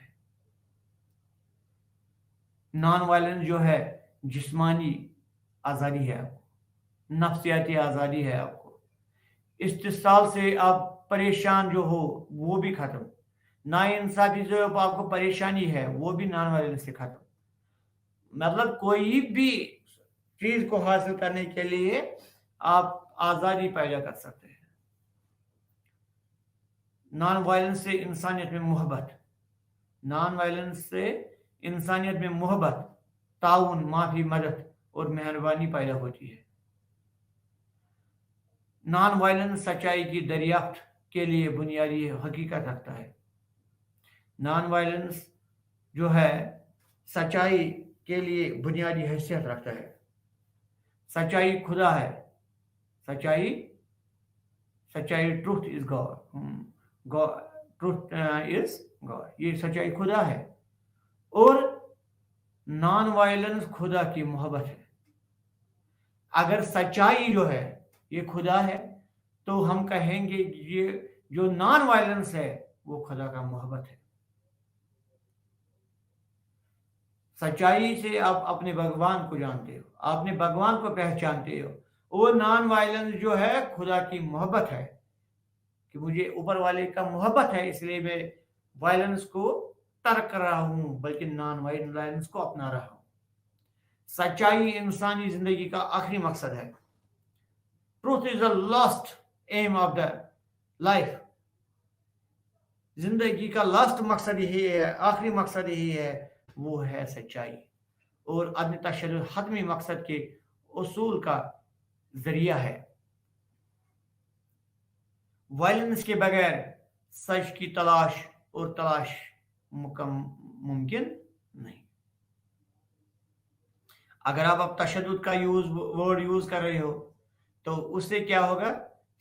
نان وائلنس جو ہے جسمانی آزادی ہے آپ کو، نفسیاتی آزادی ہے آپ کو، استحصال سے آپ پریشان جو ہو وہ بھی ختم، ناانصافی جو آپ کو پریشانی ہے وہ بھی نان وائلنس سے ختم. مطلب کوئی بھی چیز کو حاصل کرنے کے لیے آپ آزادی پیدا کر سکتے ہیں. نان وائلنس سے انسانیت میں محبت، نان وائلنس سے انسانیت میں محبت، تعاون، معافی، مدد اور مہربانی پیدا ہوتی ہے. نان وائلنس سچائی کی دریافت کے لیے بنیادی حقیقت رکھتا ہے. نان وائلنس جو ہے سچائی کے لیے بنیادی حیثیت رکھتا ہے. سچائی خدا ہے، سچائی truth is God, truth is God, یہ سچائی خدا ہے. اور نان وائلنس خدا کی محبت ہے. اگر سچائی جو ہے یہ خدا ہے تو ہم کہیں گے کہ یہ جو نان وائلنس ہے وہ خدا کا محبت ہے. سچائی سے آپ اپنے بھگوان کو جانتے ہو، آپ اپنے بھگوان کو پہچانتے ہو. اور نان وائلنس جو ہے خدا کی محبت ہے کہ مجھے اوپر والے کا محبت ہے، اس لیے میں وائلنس کو ترک کر رہا ہوں بلکہ نان وائلنس کو اپنا رہا ہوں. سچائی انسانی زندگی کا آخری مقصد ہے. Truth is the last aim of the life. زندگی کا لاسٹ مقصد یہی ہے، آخری مقصد یہی ہے، وہ ہے سچائی. اور عدم تشدد حتمی مقصد کے اصول کا ذریعہ ہے. وائلنس کے بغیر سچ کی تلاش ممکن نہیں. اگر آپ تشدد کا ورڈ یوز کر رہے ہو تو اس سے کیا ہوگا؟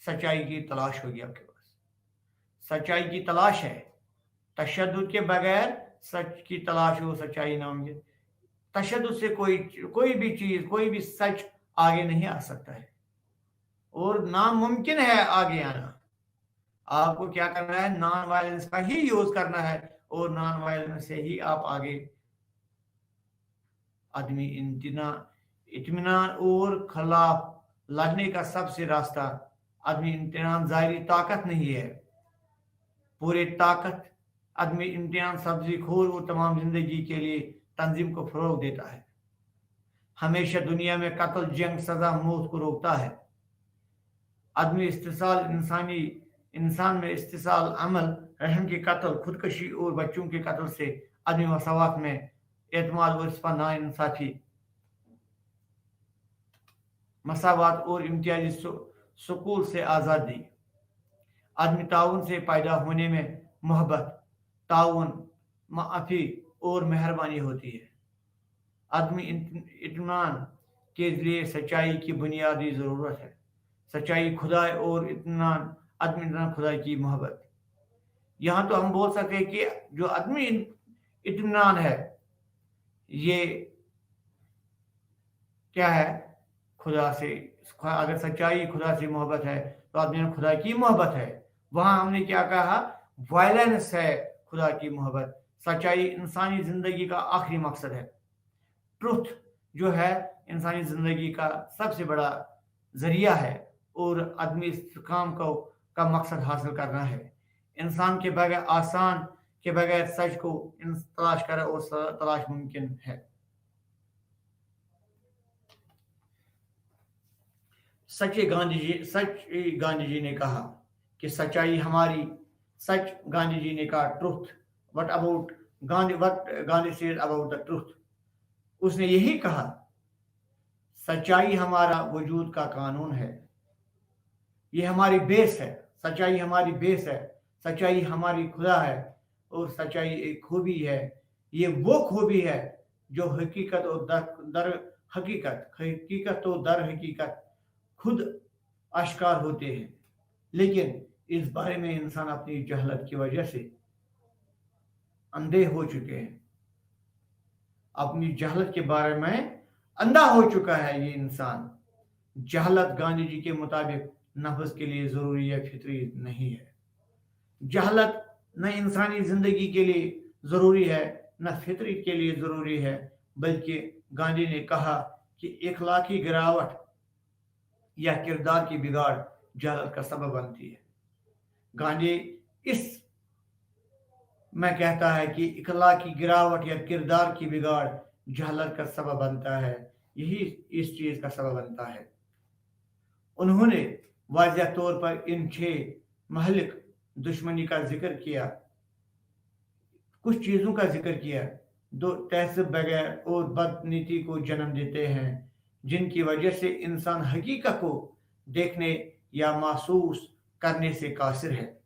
سچائی کی تلاش ہوگی آپ کے پاس. سچائی کی تلاش ہے. تشدد کے بغیر سچ کی تلاش ہو، سچائی ناممکن. تشدد سے کوئی بھی چیز، کوئی بھی سچ آگے نہیں آ سکتا ہے اور ناممکن ہے آگے آنا. آپ کو کیا کرنا ہے؟ نان وائلنس کا ہی یوز کرنا ہے اور نان وائلنس سے ہی آپ آگے آدمی اطمینان اور خلاف लड़ने का सबसे रास्ता आदमी इम्तिहान ज़ाहिरी ताकत नहीं है, पूरे ताकत आदमी इम्तिहान सब्जी खोर वो तमाम जिंदगी के लिए तंजीम को फरोग देता है, हमेशा दुनिया में कत्ल, जंग, सजा, मौत को रोकता है। आदमी इस्तिसाल इंसान में इस्तिसाल, अमल, रहम के कत्ल, खुदकशी और बच्चों के कत्ल से आदमी मसावत में एतमाद और इस पर नाइंसाफी, मसावत और इम्तियाजी सुकूल से आज़ादी, आदमी ताउन से पैदा होने में मोहब्बत, ताउन, माफ़ी और मेहरबानी होती है। आदमी इत्मीनान के लिए सच्चाई की बुनियादी ज़रूरत है, सच्चाई खुदा और इत्मीनान आदमी खुदा की मोहब्बत। यहाँ तो हम बोल सकते हैं कि जो आदमी इत्मीनान है ये क्या है, खुदा से। अगर सच्चाई खुदा से मोहब्बत है तो आदमी खुदा की मोहब्बत है। वहाँ हमने क्या कहा, वायलेंस है खुदा की मोहब्बत। सच्चाई इंसानी ज़िंदगी का आखिरी मकसद है। ट्रुथ जो है इंसानी ज़िंदगी का सबसे बड़ा ज़रिया है और आदमी इस काम का मकसद हासिल करना है। इंसान के बगैर सच को तलाश करा और तलाश मुमकिन है। सच गांधी जी ने कहा कि सच्चाई हमारी, सच गांधी जी ने कहा truth, what Gandhi said about the truth. उसने यही कहा सच्चाई हमारा वजूद का कानून है, ये हमारी बेस है। सच्चाई हमारी बेस है, सच्चाई हमारी खुदा है और सच्चाई एक खूबी है। ये वो खूबी है जो हकीकत और दर हकीकत खुद आश्कार होते हैं, लेकिन इस बारे में इंसान अपनी जहलत की वजह से अंधे हो चुके हैं। अपनी जहलत के बारे में अंधा हो चुका है ये इंसान। जहलत गांधी जी के मुताबिक नफ्स के लिए जरूरी है, फितरी नहीं है। जहलत न इंसानी जिंदगी के लिए जरूरी है न फितरी के लिए जरूरी है, बल्कि गांधी ने कहा कि इखलाकी गिरावट या किरदार की बिगाड़ जहलत का सबब बनती है। गांधी इस में कहता है कि इखलाकी गिरावट या किरदार की बिगाड़ जहलत का सबब बनता है, यही इस चीज का सबब बनता है। उन्होंने वाज़ेह तौर पर इन 6 महलिक दुश्मनी का जिक्र किया, कुछ चीजों का जिक्र किया जो तहज़्ज़ुब बगैर और बदनीति को जन्म देते हैं, जिनकी वजह से इंसान हकीकत को देखने या महसूस करने से कासिर है।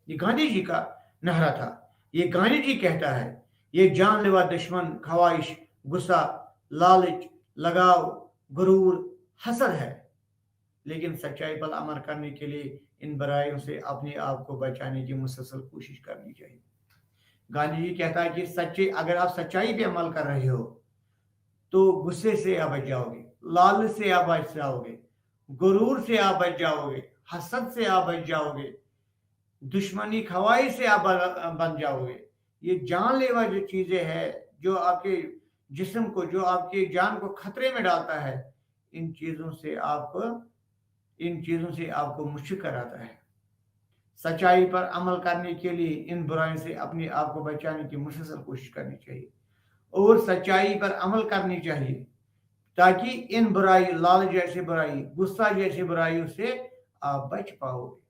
ये गांधी जी का नहरा था। ये गांधी जी कहता है ये जानलेवा दुश्मन ख्वाहिश, गुस्सा, लालच, लगाव, गुरूर, हसद है, लेकिन सच्चाई पर अमल करने के लिए इन बुराइयों से अपने आप को बचाने की मुसलसल कोशिश करनी चाहिए। गांधी जी कहता है कि अगर आप सच्चाई पे अमल कर रहे हो तो गुस्से से आप बच जाओगे, लालच से आप बच जाओगे, गुरूर से आप बच जाओगे, हसद से आप बच जाओगे, दुश्मनी ख्वाहिश से आप बन जाओगे। ये जानलेवा जो चीजें हैं जो आपके जिस्म को, जो आपकी जान को खतरे में डालता है, इन चीजों से आपको मुश्किल कराता है। सच्चाई पर अमल करने के लिए इन बुराइयों से अपने आप को बचाने की मुसलसल कोशिश करनी चाहिए और सच्चाई पर अमल करनी चाहिए ताकि इन बुराई, लालच जैसी बुराई, गुस्सा जैसी बुराइयों से आप बच पाओगे।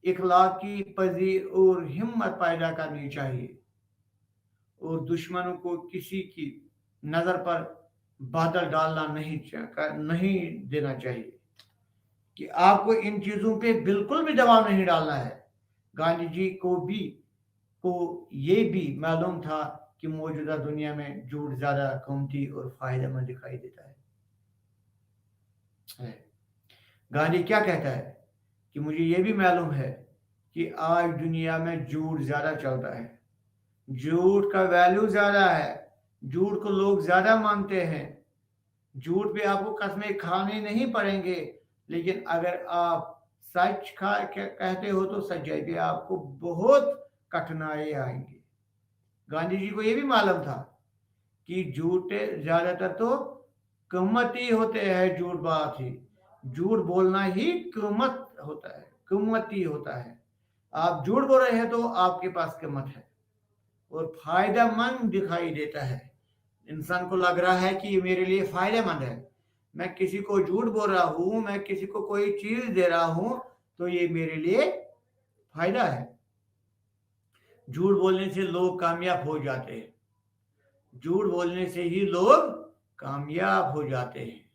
इखलाकी पजीर और हिम्मत पैदा करनी चाहिए और दुश्मनों को किसी की नजर पर बादल डालना नहीं देना चाहिए कि आपको इन चीजों पे बिल्कुल भी दबाव नहीं डालना है। गांधी जी को ये भी मालूम था कि मौजूदा दुनिया में झूठ ज्यादा कीमती और फायदेमंद दिखाई देता है। गांधी क्या कहता है कि मुझे ये भी मालूम है कि आज दुनिया में झूठ ज्यादा चलता है, झूठ का वैल्यू ज्यादा है, झूठ को लोग ज्यादा मानते हैं। झूठ पे आपको कस्में खाने नहीं पड़ेंगे, लेकिन अगर आप सच कहते हो तो सच्चाई पे आपको बहुत कठिनाई आएंगी। गांधी जी को यह भी मालूम था कि झूठ ज्यादातर तो कीमती होते हैं झूठ बात ही, झूठ बोलना ही कीमत होता है, कीमती होता है। आप झूठ बोल रहे हैं तो आपके पास कीमत है और फायदेमंद दिखाई देता है। इंसान को लग रहा है कि ये मेरे लिए फायदेमंद है, मैं किसी को झूठ बोल रहा हूं, मैं किसी को कोई चीज दे रहा हूं तो ये मेरे लिए फायदा है। झूठ बोलने से लोग कामयाब हो जाते हैं, झूठ बोलने से ही लोग कामयाब हो जाते हैं,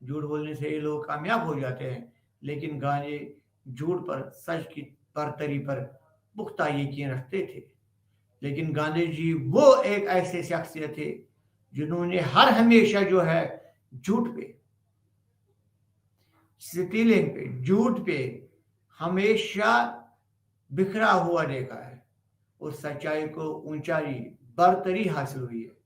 झूठ बोलने से ही लोग कामयाब हो जाते हैं। लेकिन गांधी झूठ पर, सच की बरतरी पर पुख्ता यकीन रखते थे। लेकिन गांधी जी वो एक ऐसे शख्सियत थे जिन्होंने हर हमेशा जो है झूठ पे, स्टीलिंग पे, झूठ पे हमेशा बिखरा हुआ देखा है और सच्चाई को ऊंचाई बरतरी हासिल हुई है।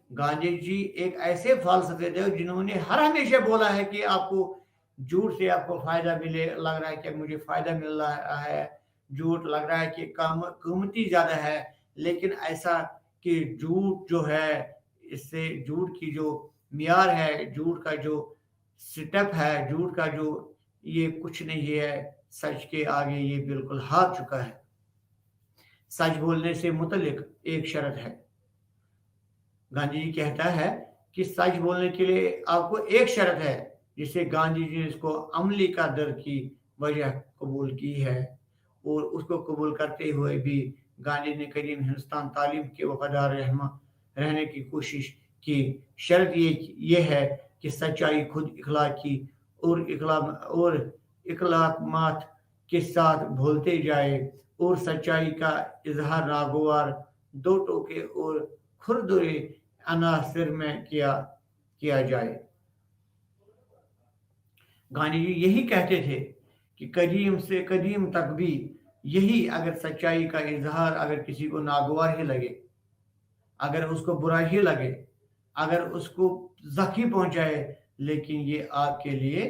गांधी जी एक ऐसे फालसफे थे जिन्होंने हर हमेशा बोला है कि आपको झूठ से आपको फायदा मिले, लग रहा है कि मुझे फायदा मिल रहा है, झूठ लग रहा है कि कीमती ज्यादा है, लेकिन ऐसा कि झूठ जो है, इससे झूठ की जो मियार है, झूठ का जो स्टेप है, झूठ का जो ये कुछ नहीं है, सच के आगे ये बिल्कुल हार चुका है। सच बोलने से मुतल्लिक एक शर्त है। गांधी जी कहता है कि सच बोलने के लिए आपको एक शर्त है, जिसे गांधी जी ने इसको अमली का दर की वजह कबूल की है और उसको कबूल करते हुए भी गांधी ने करीम हिंदुस्तान तालीम के वफादार रहने की कोशिश की। शर्त ये है कि सच्चाई खुद इखलाकी और इखलाकमात के साथ भूलते जाए और सच्चाई का इजहार नागवार, दो टोके और खुरदुरे अनासिर में किया जाए। गांधी जी यही कहते थे कि कदीम से कदीम तक भी यही, अगर सच्चाई का इजहार अगर किसी को नागवार ही लगे, अगर उसको बुरा ही लगे, अगर उसको जख्मी पहुंचाए, लेकिन ये आपके लिए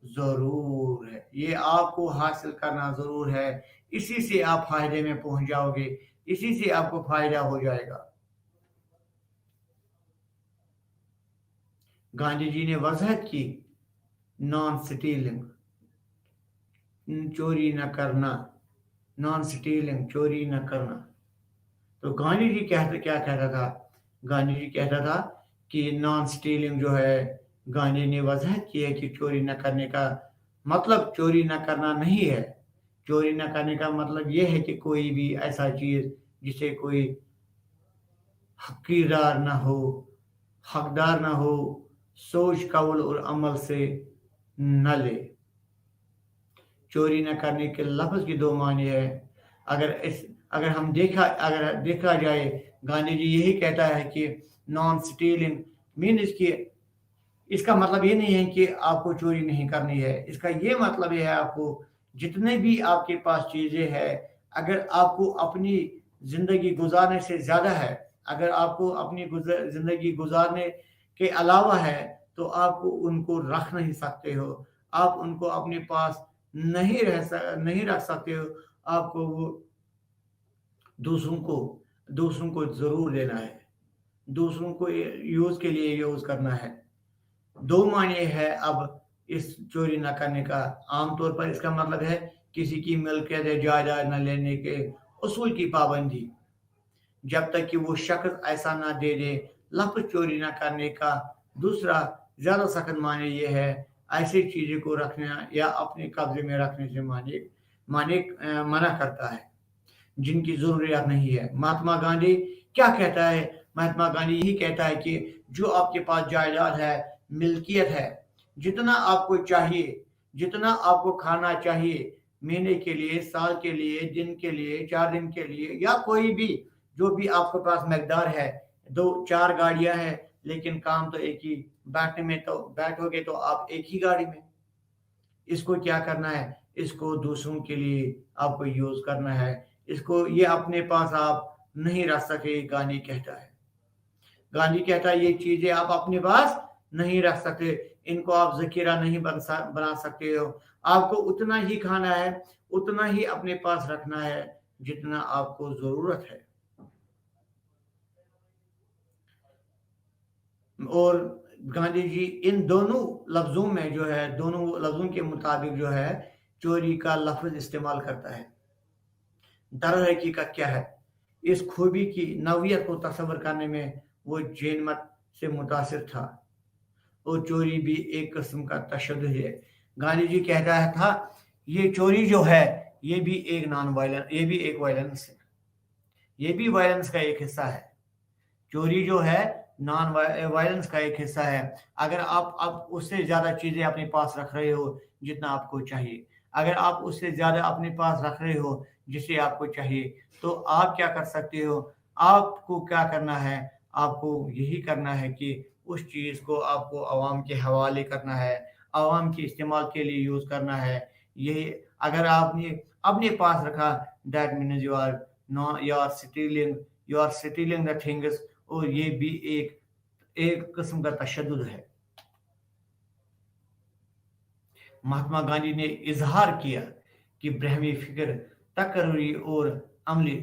जरूर है, ये आपको हासिल करना जरूर है, इसी से आप फायदे में पहुंच जाओगे, इसी से आपको फायदा हो जाएगा। गांधी जी ने वजाहत की नॉन स्टीलिंग, चोरी न करना, नॉन स्टीलिंग, चोरी न करना। तो गांधी जी क्या कहता था? गांधी जी कहता था कि नॉन स्टीलिंग जो है, गांधी ने वजाहत की है कि चोरी न करने का मतलब चोरी न करना नहीं है। चोरी न करने का मतलब यह है कि कोई भी ऐसा चीज जिसे कोई हकीदार ना हो, हकदार ना हो, सोच, कौल और अमल से न ले। चोरी न करने के लफ्ज की दो मानी है। अगर देखा जाए, गांधी जी यही कहता है कि नॉन स्टीलिंग मीन इसका मतलब ये नहीं है कि आपको चोरी नहीं करनी है। इसका ये मतलब ये है, आपको जितने भी आपके पास चीजें हैं, अगर आपको अपनी जिंदगी गुजारने से ज्यादा है, अगर आपको अपनी जिंदगी गुजारने के अलावा है, तो आपको उनको रख नहीं सकते हो, आप उनको अपने पास नहीं रख सकते हो। आपको वो दूसरों को जरूर देना है, दूसरों को यूज के लिए यूज करना है। दो मायने है अब इस चोरी न करने का। आमतौर पर इसका मतलब है किसी की मिल्कियत जायदाद न लेने के उसूल की पाबंदी, जब तक कि वो शख्स ऐसा ना दे दे। लफ्ज चोरी न करने का दूसरा ज्यादा सख्त माने ये है, ऐसी चीजें को रखना या अपने कब्जे में रखने से मना करता है जिनकी जरूरियात नहीं है। महात्मा गांधी क्या कहता है? महात्मा गांधी यही कहता है कि जो आपके पास जायदाद है, मिल्कियत है, जितना आपको चाहिए, जितना आपको खाना चाहिए, महीने के लिए, साल के लिए, दिन के लिए, 4 दिन के लिए, या कोई भी जो भी आपके पास मकदार है, 2-4 गाड़ियां हैं, लेकिन काम तो एक ही, बैठोगे तो आप एक ही गाड़ी में। इसको क्या करना है? इसको दूसरों के लिए आपको यूज करना है, इसको ये अपने पास आप नहीं रख सके। गांधी कहता है ये चीजें आप अपने पास नहीं रख सकते, इनको आप जखीरा नहीं बना सकते हो। आपको उतना ही खाना है, उतना ही अपने पास रखना है जितना आपको जरूरत है। और گاندھی جی ان دونوں لفظوں میں جو ہے، دونوں لفظوں کے مطابق جو ہے چوری کا لفظ استعمال کرتا ہے۔ در حقیقت کیا ہے؟ اس خوبی کی نوعیت کو تصور کرنے میں وہ جین مت سے متاثر تھا، اور چوری بھی ایک قسم کا تشدد ہے۔ گاندھی جی کہتا ہے تھا یہ چوری جو ہے یہ بھی ایک یہ بھی ایک وائلنس ہے، یہ بھی وائلنس کا ایک حصہ ہے۔ چوری جو ہے نان وائلنس کا ایک حصہ ہے۔ اگر آپ اس سے زیادہ چیزیں اپنے پاس رکھ رہے ہو جتنا آپ کو چاہیے، اگر آپ اس سے زیادہ اپنے پاس رکھ رہے ہو جسے آپ کو چاہیے، تو آپ کیا کر سکتے ہو؟ آپ کو کیا کرنا ہے؟ آپ کو یہی کرنا ہے کہ اس چیز کو آپ کو عوام کے حوالے کرنا ہے، عوام کے استعمال کے لیے یوز کرنا ہے۔ یہ اگر آپ نے اپنے پاس رکھا، that means you are stealing the things، اور یہ بھی ایک قسم کا تشدد ہے۔ مہاتما گاندھی نے اظہار کیا کہ برہمی فکر تقرری اور عملی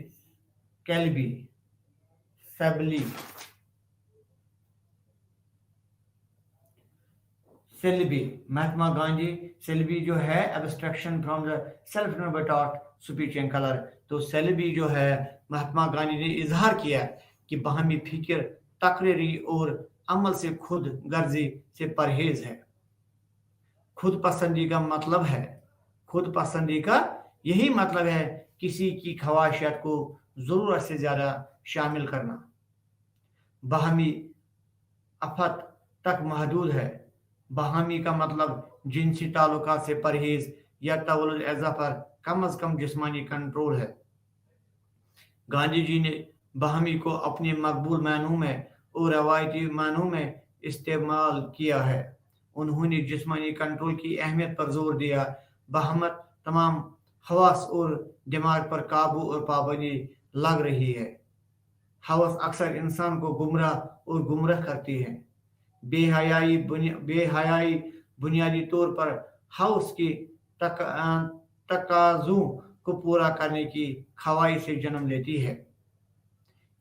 سیلبی مہاتما گاندھی سیلبی جو ہے ایبسٹریکشن فرام دا سیلف نوبٹاٹ سپیچ اینڈ کلر، تو سیلبی جو ہے مہاتما گاندھی نے اظہار کیا کہ باہمی فکر تقرری اور عمل سے خود غرضی سے پرہیز ہے۔ خود پسندی کا مطلب ہے، خود پسندی کا یہی مطلب ہے کسی کی خواہشات کو ضرورت سے زیادہ شامل کرنا، باہمی افت تک محدود ہے۔ باہمی کا مطلب جنسی تعلقات سے پرہیز یا تولد اعضا پر کم از کم جسمانی کنٹرول ہے۔ گاندھی جی نے باہمی کو اپنے مقبول معنوں میں اور روایتی معنوں میں استعمال کیا ہے۔ انہوں نے جسمانی کنٹرول کی اہمیت پر زور دیا۔ بہمت تمام حواس اور دماغ پر قابو اور پابندی لگ رہی ہے۔ حواس اکثر انسان کو گمراہ کرتی ہے۔ بے حیائی بنیادی طور پر حواس کی تقاضوں کو پورا کرنے کی خواہش سے جنم لیتی ہے۔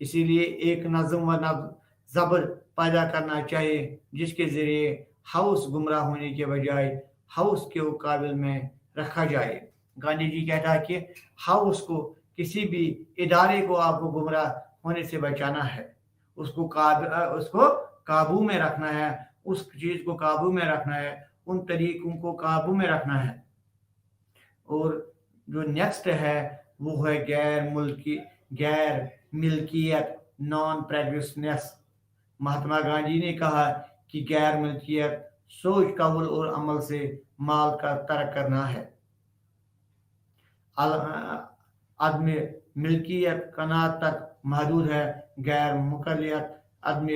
اسی لیے ایک نظم و ضبط پیدا کرنا چاہیے جس کے ذریعے حواس گمراہ ہونے کے بجائے حواس کے قابل میں رکھا جائے۔ گاندھی جی کہتا ہے کہ حواس کو کسی بھی ادارے کو آپ کو گمراہ ہونے سے بچانا ہے، اس کو قابو میں رکھنا ہے، اس چیز کو قابو میں رکھنا ہے، ان طریقوں کو قابو میں رکھنا ہے۔ اور جو نیکسٹ ہے وہ ہے غیر ملکیت، نان پریویسنس۔ مہاتما گاندھی نے کہا کہ غیر ملکیت سوچ، قول اور عمل سے مال کا ترک کرنا ہے۔ عدم ملکیت قناعت تک محدود ہے، غیر ملکیت عدم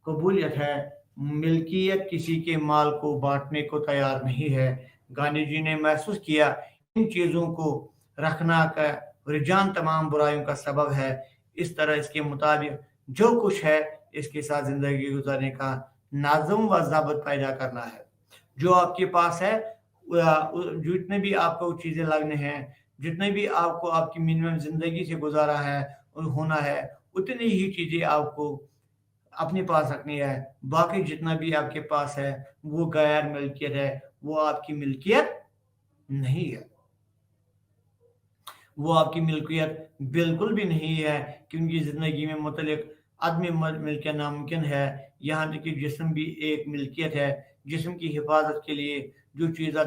قبولیت ہے۔ ملکیت کسی کے مال کو بانٹنے کو تیار نہیں ہے۔ گاندھی جی نے محسوس کیا ان چیزوں کو رکھنا کا رجحان تمام برائیوں کا سبب ہے۔ اس طرح اس کے مطابق جو کچھ ہے اس کے ساتھ زندگی گزارنے کا نظم و ضابط پیدا کرنا ہے۔ جو آپ کے پاس ہے، جتنے بھی آپ کو چیزیں لگنے ہیں، جتنے بھی آپ کو آپ کی منیمم زندگی سے گزارا ہے اور ہونا ہے، اتنی ہی چیزیں آپ کو اپنے پاس رکھنی ہے۔ باقی جتنا بھی آپ کے پاس ہے وہ غیر ملکیت ہے، وہ آپ کی ملکیت نہیں ہے، وہ آپ کی ملکیت بالکل بھی نہیں ہے، کیونکہ زندگی میں متعلق عدم ملکیت ناممکن ہے۔ یہاں تک کہ جسم بھی ایک ملکیت ہے۔ جسم کی حفاظت کے لیے جو چیزیں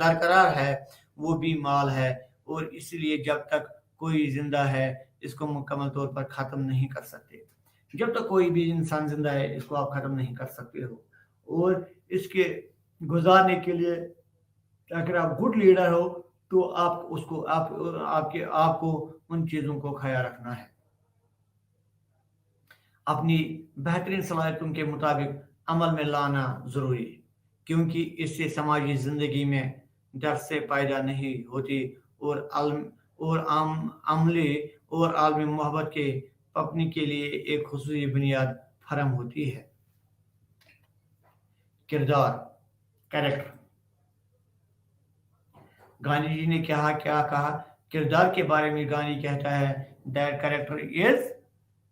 درقرار ہے وہ بھی مال ہے، اور اس لیے جب تک کوئی زندہ ہے اس کو مکمل طور پر ختم نہیں کر سکتے۔ جب تک کوئی بھی انسان زندہ ہے اس کو آپ ختم نہیں کر سکتے ہو، اور اس کے گزارنے کے لیے اگر آپ گڈ لیڈر ہو تو آپ کو ان چیزوں کو خیال رکھنا ہے۔ اپنی بہترین صلاحیتوں کے مطابق عمل میں لانا ضروری، کیونکہ اس سے سماجی زندگی میں ڈر سے پیدا نہیں ہوتی اور عملی اور عالمی محبت کے پپنی کے لیے ایک خصوصی بنیاد فراہم ہوتی ہے۔ کریکٹر۔ گاندھی جی نے کیا کہا؟ کردار کے بارے میں گاندھی کہتا ہے that character is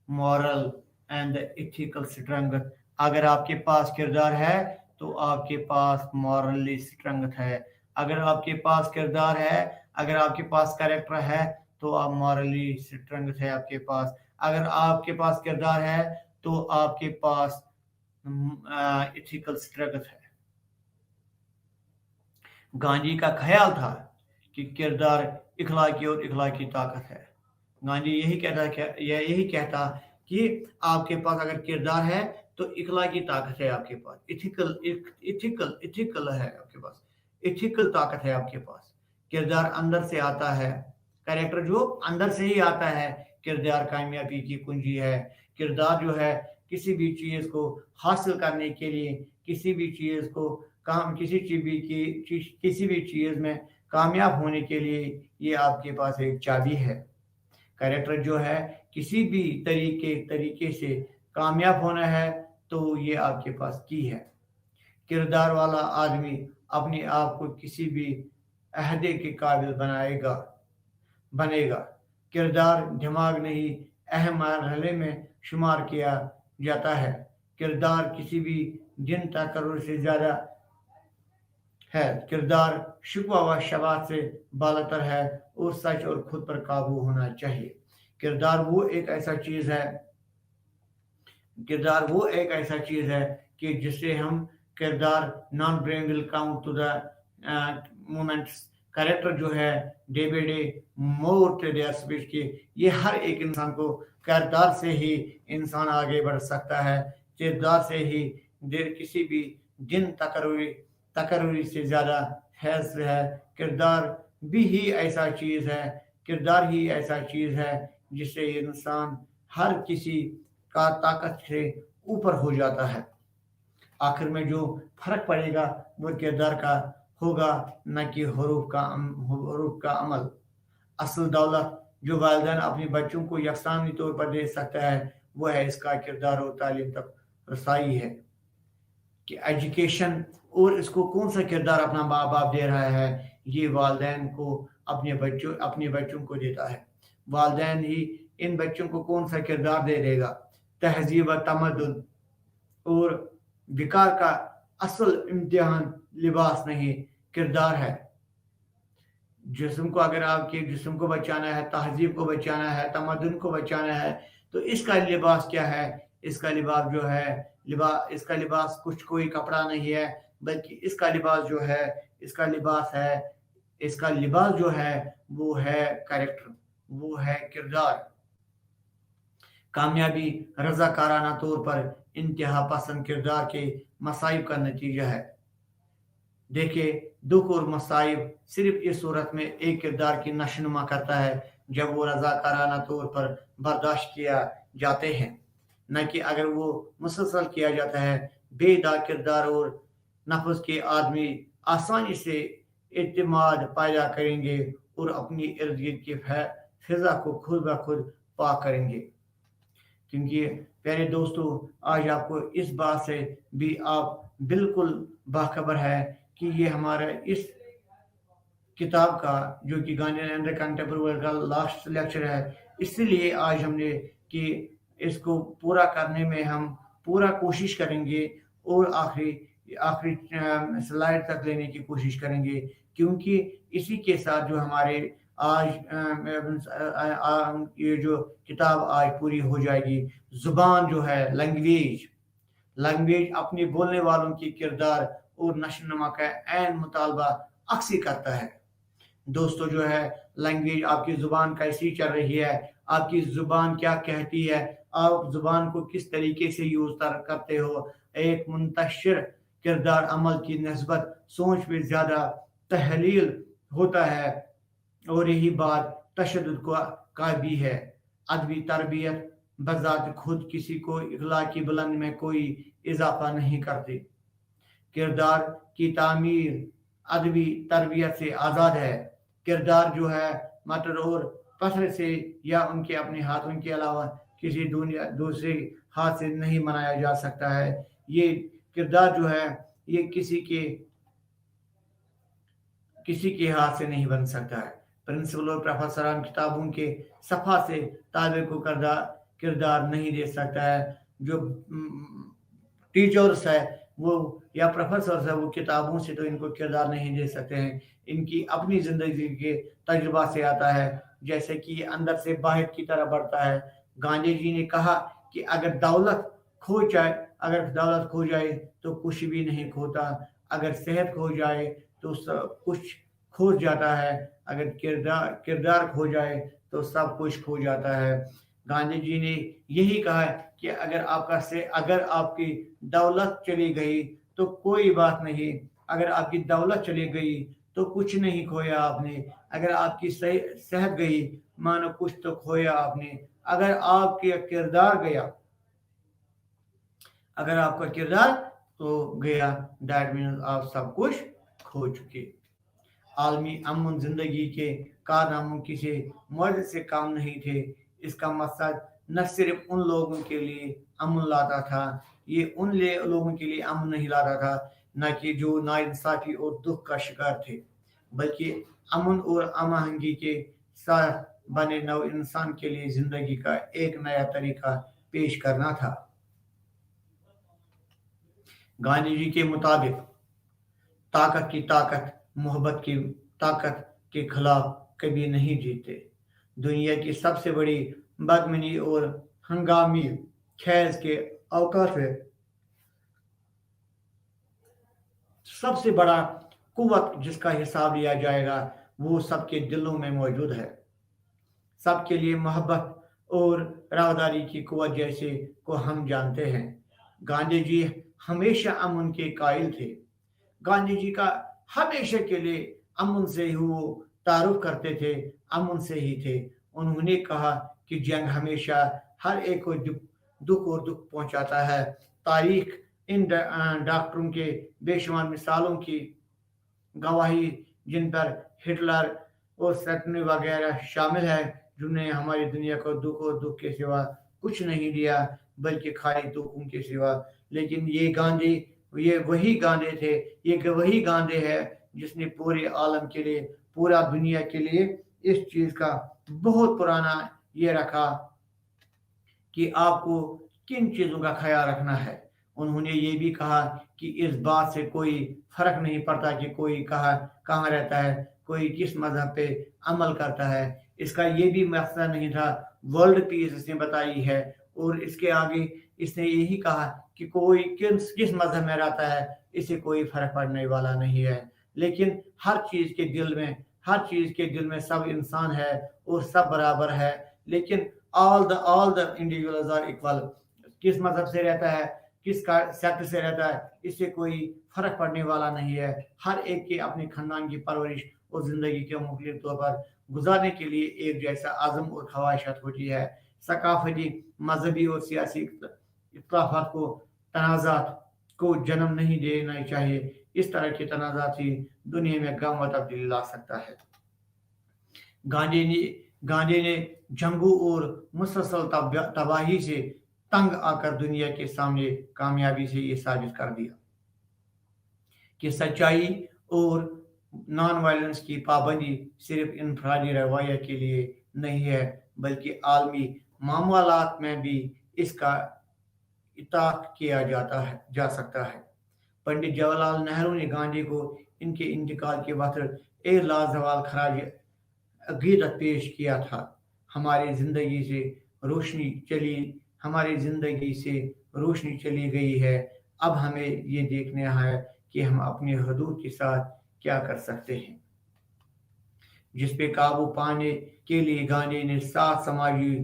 moral and the ethical strength اگر آپ کے پاس کردار ہے تو آپ کے پاس مورلی اسٹرنگتھ ہے. اگر آپ کے پاس کردار ہے، اگر آپ کے پاس کریکٹر ہے تو آپ مورلی اسٹرنگتھ ہے آپ کے پاس. اگر آپ کے پاس کردار ہے تو آپ کے پاس ایتھیکل اسٹرنگتھ ہے. گاندھی کا خیال تھا کہ کردار اخلاقی اور اخلاقی طاقت ہے. گاندھی یہی کہتا کہ آپ کے پاس اگر کردار ہے تو اخلاقی طاقت ہے آپ کے پاس، ایتھیکل ہے آپ کے پاس، ایتھیکل طاقت ہے آپ کے پاس. کردار اندر سے آتا ہے، کریکٹر جو اندر سے ہی آتا ہے. کردار کامیابی کی کنجی ہے. کردار جو ہے کسی بھی چیز کو حاصل کرنے کے لیے، کسی بھی چیز میں کامیاب ہونے کے لیے یہ آپ کے پاس ایک چابی ہے. کریکٹر جو ہے کسی بھی طریقے سے کامیاب ہونا ہے تو یہ آپ کے پاس کی ہے. کردار والا آدمی اپنے آپ کو کسی بھی عہدے کے قابل بنے گا. کردار دماغ نہیں، اہم مرحلے میں شمار کیا جاتا ہے. کردار کسی بھی جن تقرر سے زیادہ ہے. کردار شکوہ و شبہات سے بالاتر ہے اور سچ اور خود پر قابو ہونا چاہیے. کردار وہ ایک ایسا چیز ہے کہ جسے ہم کردار non brain will count to the moments. Character جو ہے day by day more to their speech کی یہ ہر ایک انسان کو کردار سے ہی انسان آگے بڑھ سکتا ہے. کردار سے ہی کسی بھی دن تقرری سے زیادہ حیث ہے. کردار ہی ایسا چیز ہے جس سے انسان ہر کسی کا طاقت سے اوپر ہو جاتا ہے. آخر میں جو فرق پڑے گا وہ کردار کا ہوگا، نہ کہ حروف کا عمل. اصل دولت جو والدین اپنے بچوں کو یکسانوی طور پر دے سکتا ہے وہ ہے اس کا کردار اور تعلیم تک رسائی ہے. کہ ایجوکیشن اور اس کو کون سا کردار اپنا ماں باپ دے رہا ہے، یہ والدین کو اپنے بچوں کو دیتا ہے. والدین ہی ان بچوں کو کون سا کردار دے گا. تہذیب و تمدن اور وقار کا اصل امتحان لباس نہیں، کردار ہے. اگر آپ کے جسم کو بچانا ہے، تہذیب کو بچانا ہے، تمدن کو بچانا ہے تو اس کا لباس کیا ہے؟ اس کا لباس جو ہے اس کا لباس کوئی کپڑا نہیں ہے، بلکہ اس کا لباس جو ہے وہ ہے کریکٹر، وہ ہے کردار. کامیابی رضاکارانہ طور پر انتہا پسند کردار کے مصائب کا نتیجہ ہے. دیکھیں، دکھ اور مصائب صرف اس صورت میں ایک کردار کی نشوونما کرتا ہے جب وہ رضاکارانہ طور پر برداشت کیا جاتے ہیں، نہ کہ اگر وہ مسلسل کیا جاتا ہے. بے داغ کردار اور نفس کے آدمی آسانی سے اعتماد پیدا کریں گے اور اپنی ارد گرد کی فضا کو خود بخود پاک کریں گے. کیونکہ پیارے دوستو، آج آپ کو اس بات سے بھی آپ بالکل باخبر ہے کہ یہ ہمارا اس کتاب کا جو کہ Gandhi and the contemporary world کا لاسٹ لیکچر ہے، اس لیے آج ہم نے کہ اس کو پورا کرنے میں ہم پورا کوشش کریں گے اور آخری سلائڈ تک لینے کی کوشش کریں گے، کیونکہ اسی کے ساتھ جو ہمارے آج یہ جو کتاب آج پوری ہو جائے گی. زبان جو ہے، لینگویج اپنے بولنے والوں کی کردار اور نشوونما کا عین مطالبہ عکسی کرتا ہے. دوستو جو ہے لینگویج، آپ کی زبان کیسی چل رہی ہے، آپ کی زبان کیا کہتی ہے، آپ زبان کو کس طریقے سے یوز کرتے ہو. ایک منتشر کردار عمل کی نسبت سوچ میں زیادہ تحلیل ہوتا ہے اور یہی بات تشدد کا بھی ہے. ادبی تربیت بذات خود کسی کو اخلاقی بلند میں کوئی اضافہ نہیں کرتی. کردار کی تعمیر ادبی تربیت سے آزاد ہے. کردار جو ہے مٹر اور پتھر سے یا ان کے اپنے ہاتھوں کے علاوہ کسی دوسرے ہاتھ سے نہیں بنایا جا سکتا ہے. یہ کردار جو ہے یہ کسی کے ہاتھ سے نہیں بن سکتا ہے. پرنسپل اور پروفیسران کتابوں کے صفحہ سے طالب کو کردار نہیں دے سکتا ہے. جو टीचर्स है वो या प्रोफेसर्स है, वो किताबों से तो इनको किरदार नहीं दे सकते हैं, इनकी अपनी ज़िंदगी के तजुर्बा से आता है, जैसे कि ये अंदर से बाहर की तरह बढ़ता है। गांधी जी ने कहा कि अगर दौलत खो जाए तो कुछ भी नहीं खोता, अगर सेहत खो जाए तो सब कुछ खो जाता है, अगर किरदार खो जाए तो सब कुछ खो जाता है। गांधी जी ने यही कहा कि अगर आपकी दौलत चली गई तो कोई बात नहीं, अगर आपकी दौलत चली गई तो कुछ नहीं खोया आपने, अगर आपकी सेहत गई मानो कुछ तो खोया आपने, अगर आपके किरदार गया, अगर आपका किरदार तो गया, दैट मीन्स आप सब कुछ खो चुके। आलमी अमन जिंदगी के कारनामों किसी मर्द से काम नहीं थे। इसका मकसद न सिर्फ उन लोगों के लिए अमन लाता था, ये लोगों के लिए अमन नहीं लाता था न कि जो नाइंसाफी और दुख का शिकार थे, बल्कि अमन और आमाहंगी के साथ बने नव इंसान के लिए जिंदगी का एक नया तरीका पेश करना था। गांधी जी के मुताबिक ताकत की ताकत मोहब्बत की ताकत के खिलाफ कभी नहीं जीते। दुनिया की सबसे बड़ी बदमनी और हंगामी खैज के अवकाश में सबसे बड़ा कुव्वत जिसका हिसाब लिया जाएगा वो सबके दिलों में मौजूद है। सबके लिए मोहब्बत और राहदारी की कुव्वत जैसे को हम जानते हैं। गांधी जी हमेशा अमन के कायल थे। गांधी जी का हमेशा के लिए अमन से ही वो तारुफ करते थे, अमन से ही थे। उन्होंने कहा कि जंग हमेशा हर एक को दुख और दुख पहुंचाता है। तारीख इन डॉक्टरों के बेशुमार मिसालों की गवाही, जिन पर हिटलर और स्टैलिन वगैरह शामिल है, जिन्होंने हमारी दुनिया को दुख और दुख के सिवा कुछ नहीं दिया, बल्कि खाली दुखों के सिवा। लेकिन ये वही गांधी थे, ये वही गांधी है जिसने पूरे आलम के लिए, पूरा दुनिया के लिए इस चीज का बहुत पुराना ये रखा कि आपको किन चीजों का ख्याल रखना है। उन्होंने ये भी कहा कि इस बात से कोई फर्क नहीं पड़ता कि कोई कहाँ रहता है, कोई किस मजहब पे अमल करता है, इसका ये भी मकसद नहीं था। वर्ल्ड पीस इसने बताई है, और इसके आगे इसने यही कहा कि कोई किस मजहब में रहता है इसे कोई फर्क पड़ने वाला नहीं है, लेकिन हर चीज के दिल में सब इंसान है और सब बराबर है। लेकिन all the individuals are equal. किस मजहब से रहता है, किस सेक्ट से रहता है, इससे कोई फर्क पड़ने वाला नहीं है। हर एक के अपने खानदान की परवरिश और जिंदगी के मुख्तलिफ तौर पर गुजारने के लिए एक जैसा आज़म और ख्वाहिशात होती है। सकाफती, मजहबी और सियासी इख्तिलाफात को तनाज़ात को जन्म नहीं देना चाहिए। इस तरह के तनाज़ात ही दुनिया में गम व तब्दीली ला सकता है। गांधी ने जंगों और मुसलसल तबाही से तंग आकर दुनिया के सामने कामयाबी से ये साबित कर दिया कि सच्चाई और नॉन वायलेंस की पाबंदी सिर्फ इनफरादी रवैया के लिए नहीं है, बल्कि आलमी मामलात में भी इसका इताअत किया जा सकता है। पंडित जवाहरलाल नेहरू ने गांधी को इनके इंतकाल के वक्त एक लाजवाब खराज अकीदत पेश किया था। हमारी जिंदगी से रोशनी चली गई है, अब हमें ये देखना है कि हम अपनी हदूद के साथ क्या कर सकते हैं। जिस पे काबू पाने के लिए गांधी ने 7 समाजी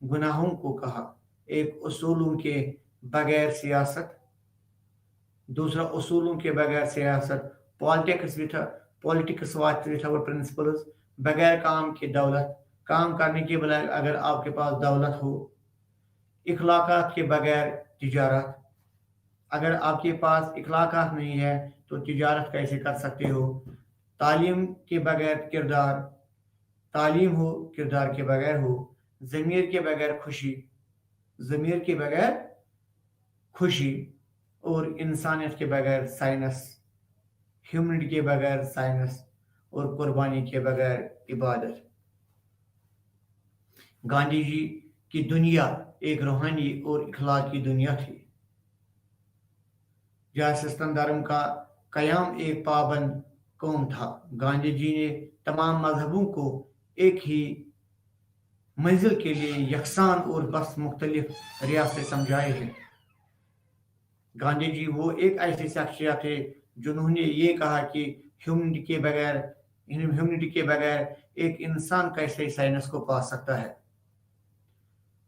गुनाहों को कहा। एक, उसूलों के बगैर सियासत। दूसरा, उसूलों के बगैर सियासत, पॉलिटिक्स विदाउट प्रिंसिपल्स, बगैर काम के दौलत, काम करने के बजाय अगर आपके पास दौलत हो। इखलाकात के बगैर तिजारत, अगर आपके पास इखलाकात नहीं है तो तिजारत कैसे कर सकते हो। तालीम के बगैर किरदार, तालीम हो किरदार के बगैर हो। ज़मीर के बगैर खुशी, और इंसानियत के बगैर साइंस, ह्यूमनिटी के बगैर साइंस, और कुर्बानी के बगैर इबादत। गांधी जी की दुनिया एक रूहानी और इखलाक की दुनिया थी। जहाँ सनातन धर्म का कयाम एक पाबंद कौम था। गांधी जी ने तमाम मजहबों को एक ही मंजिल के लिए यकसान और बस मुख्तलिफ रियासतें समझाए हैं। गांधी जी वो एक ऐसी शख्सियत थे जिन्होंने ये कहा कि ह्यूमनिटी के बगैर एक इंसान कैसे साइंस को पा सकता है।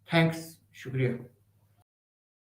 थैंक्स, शुक्रिया।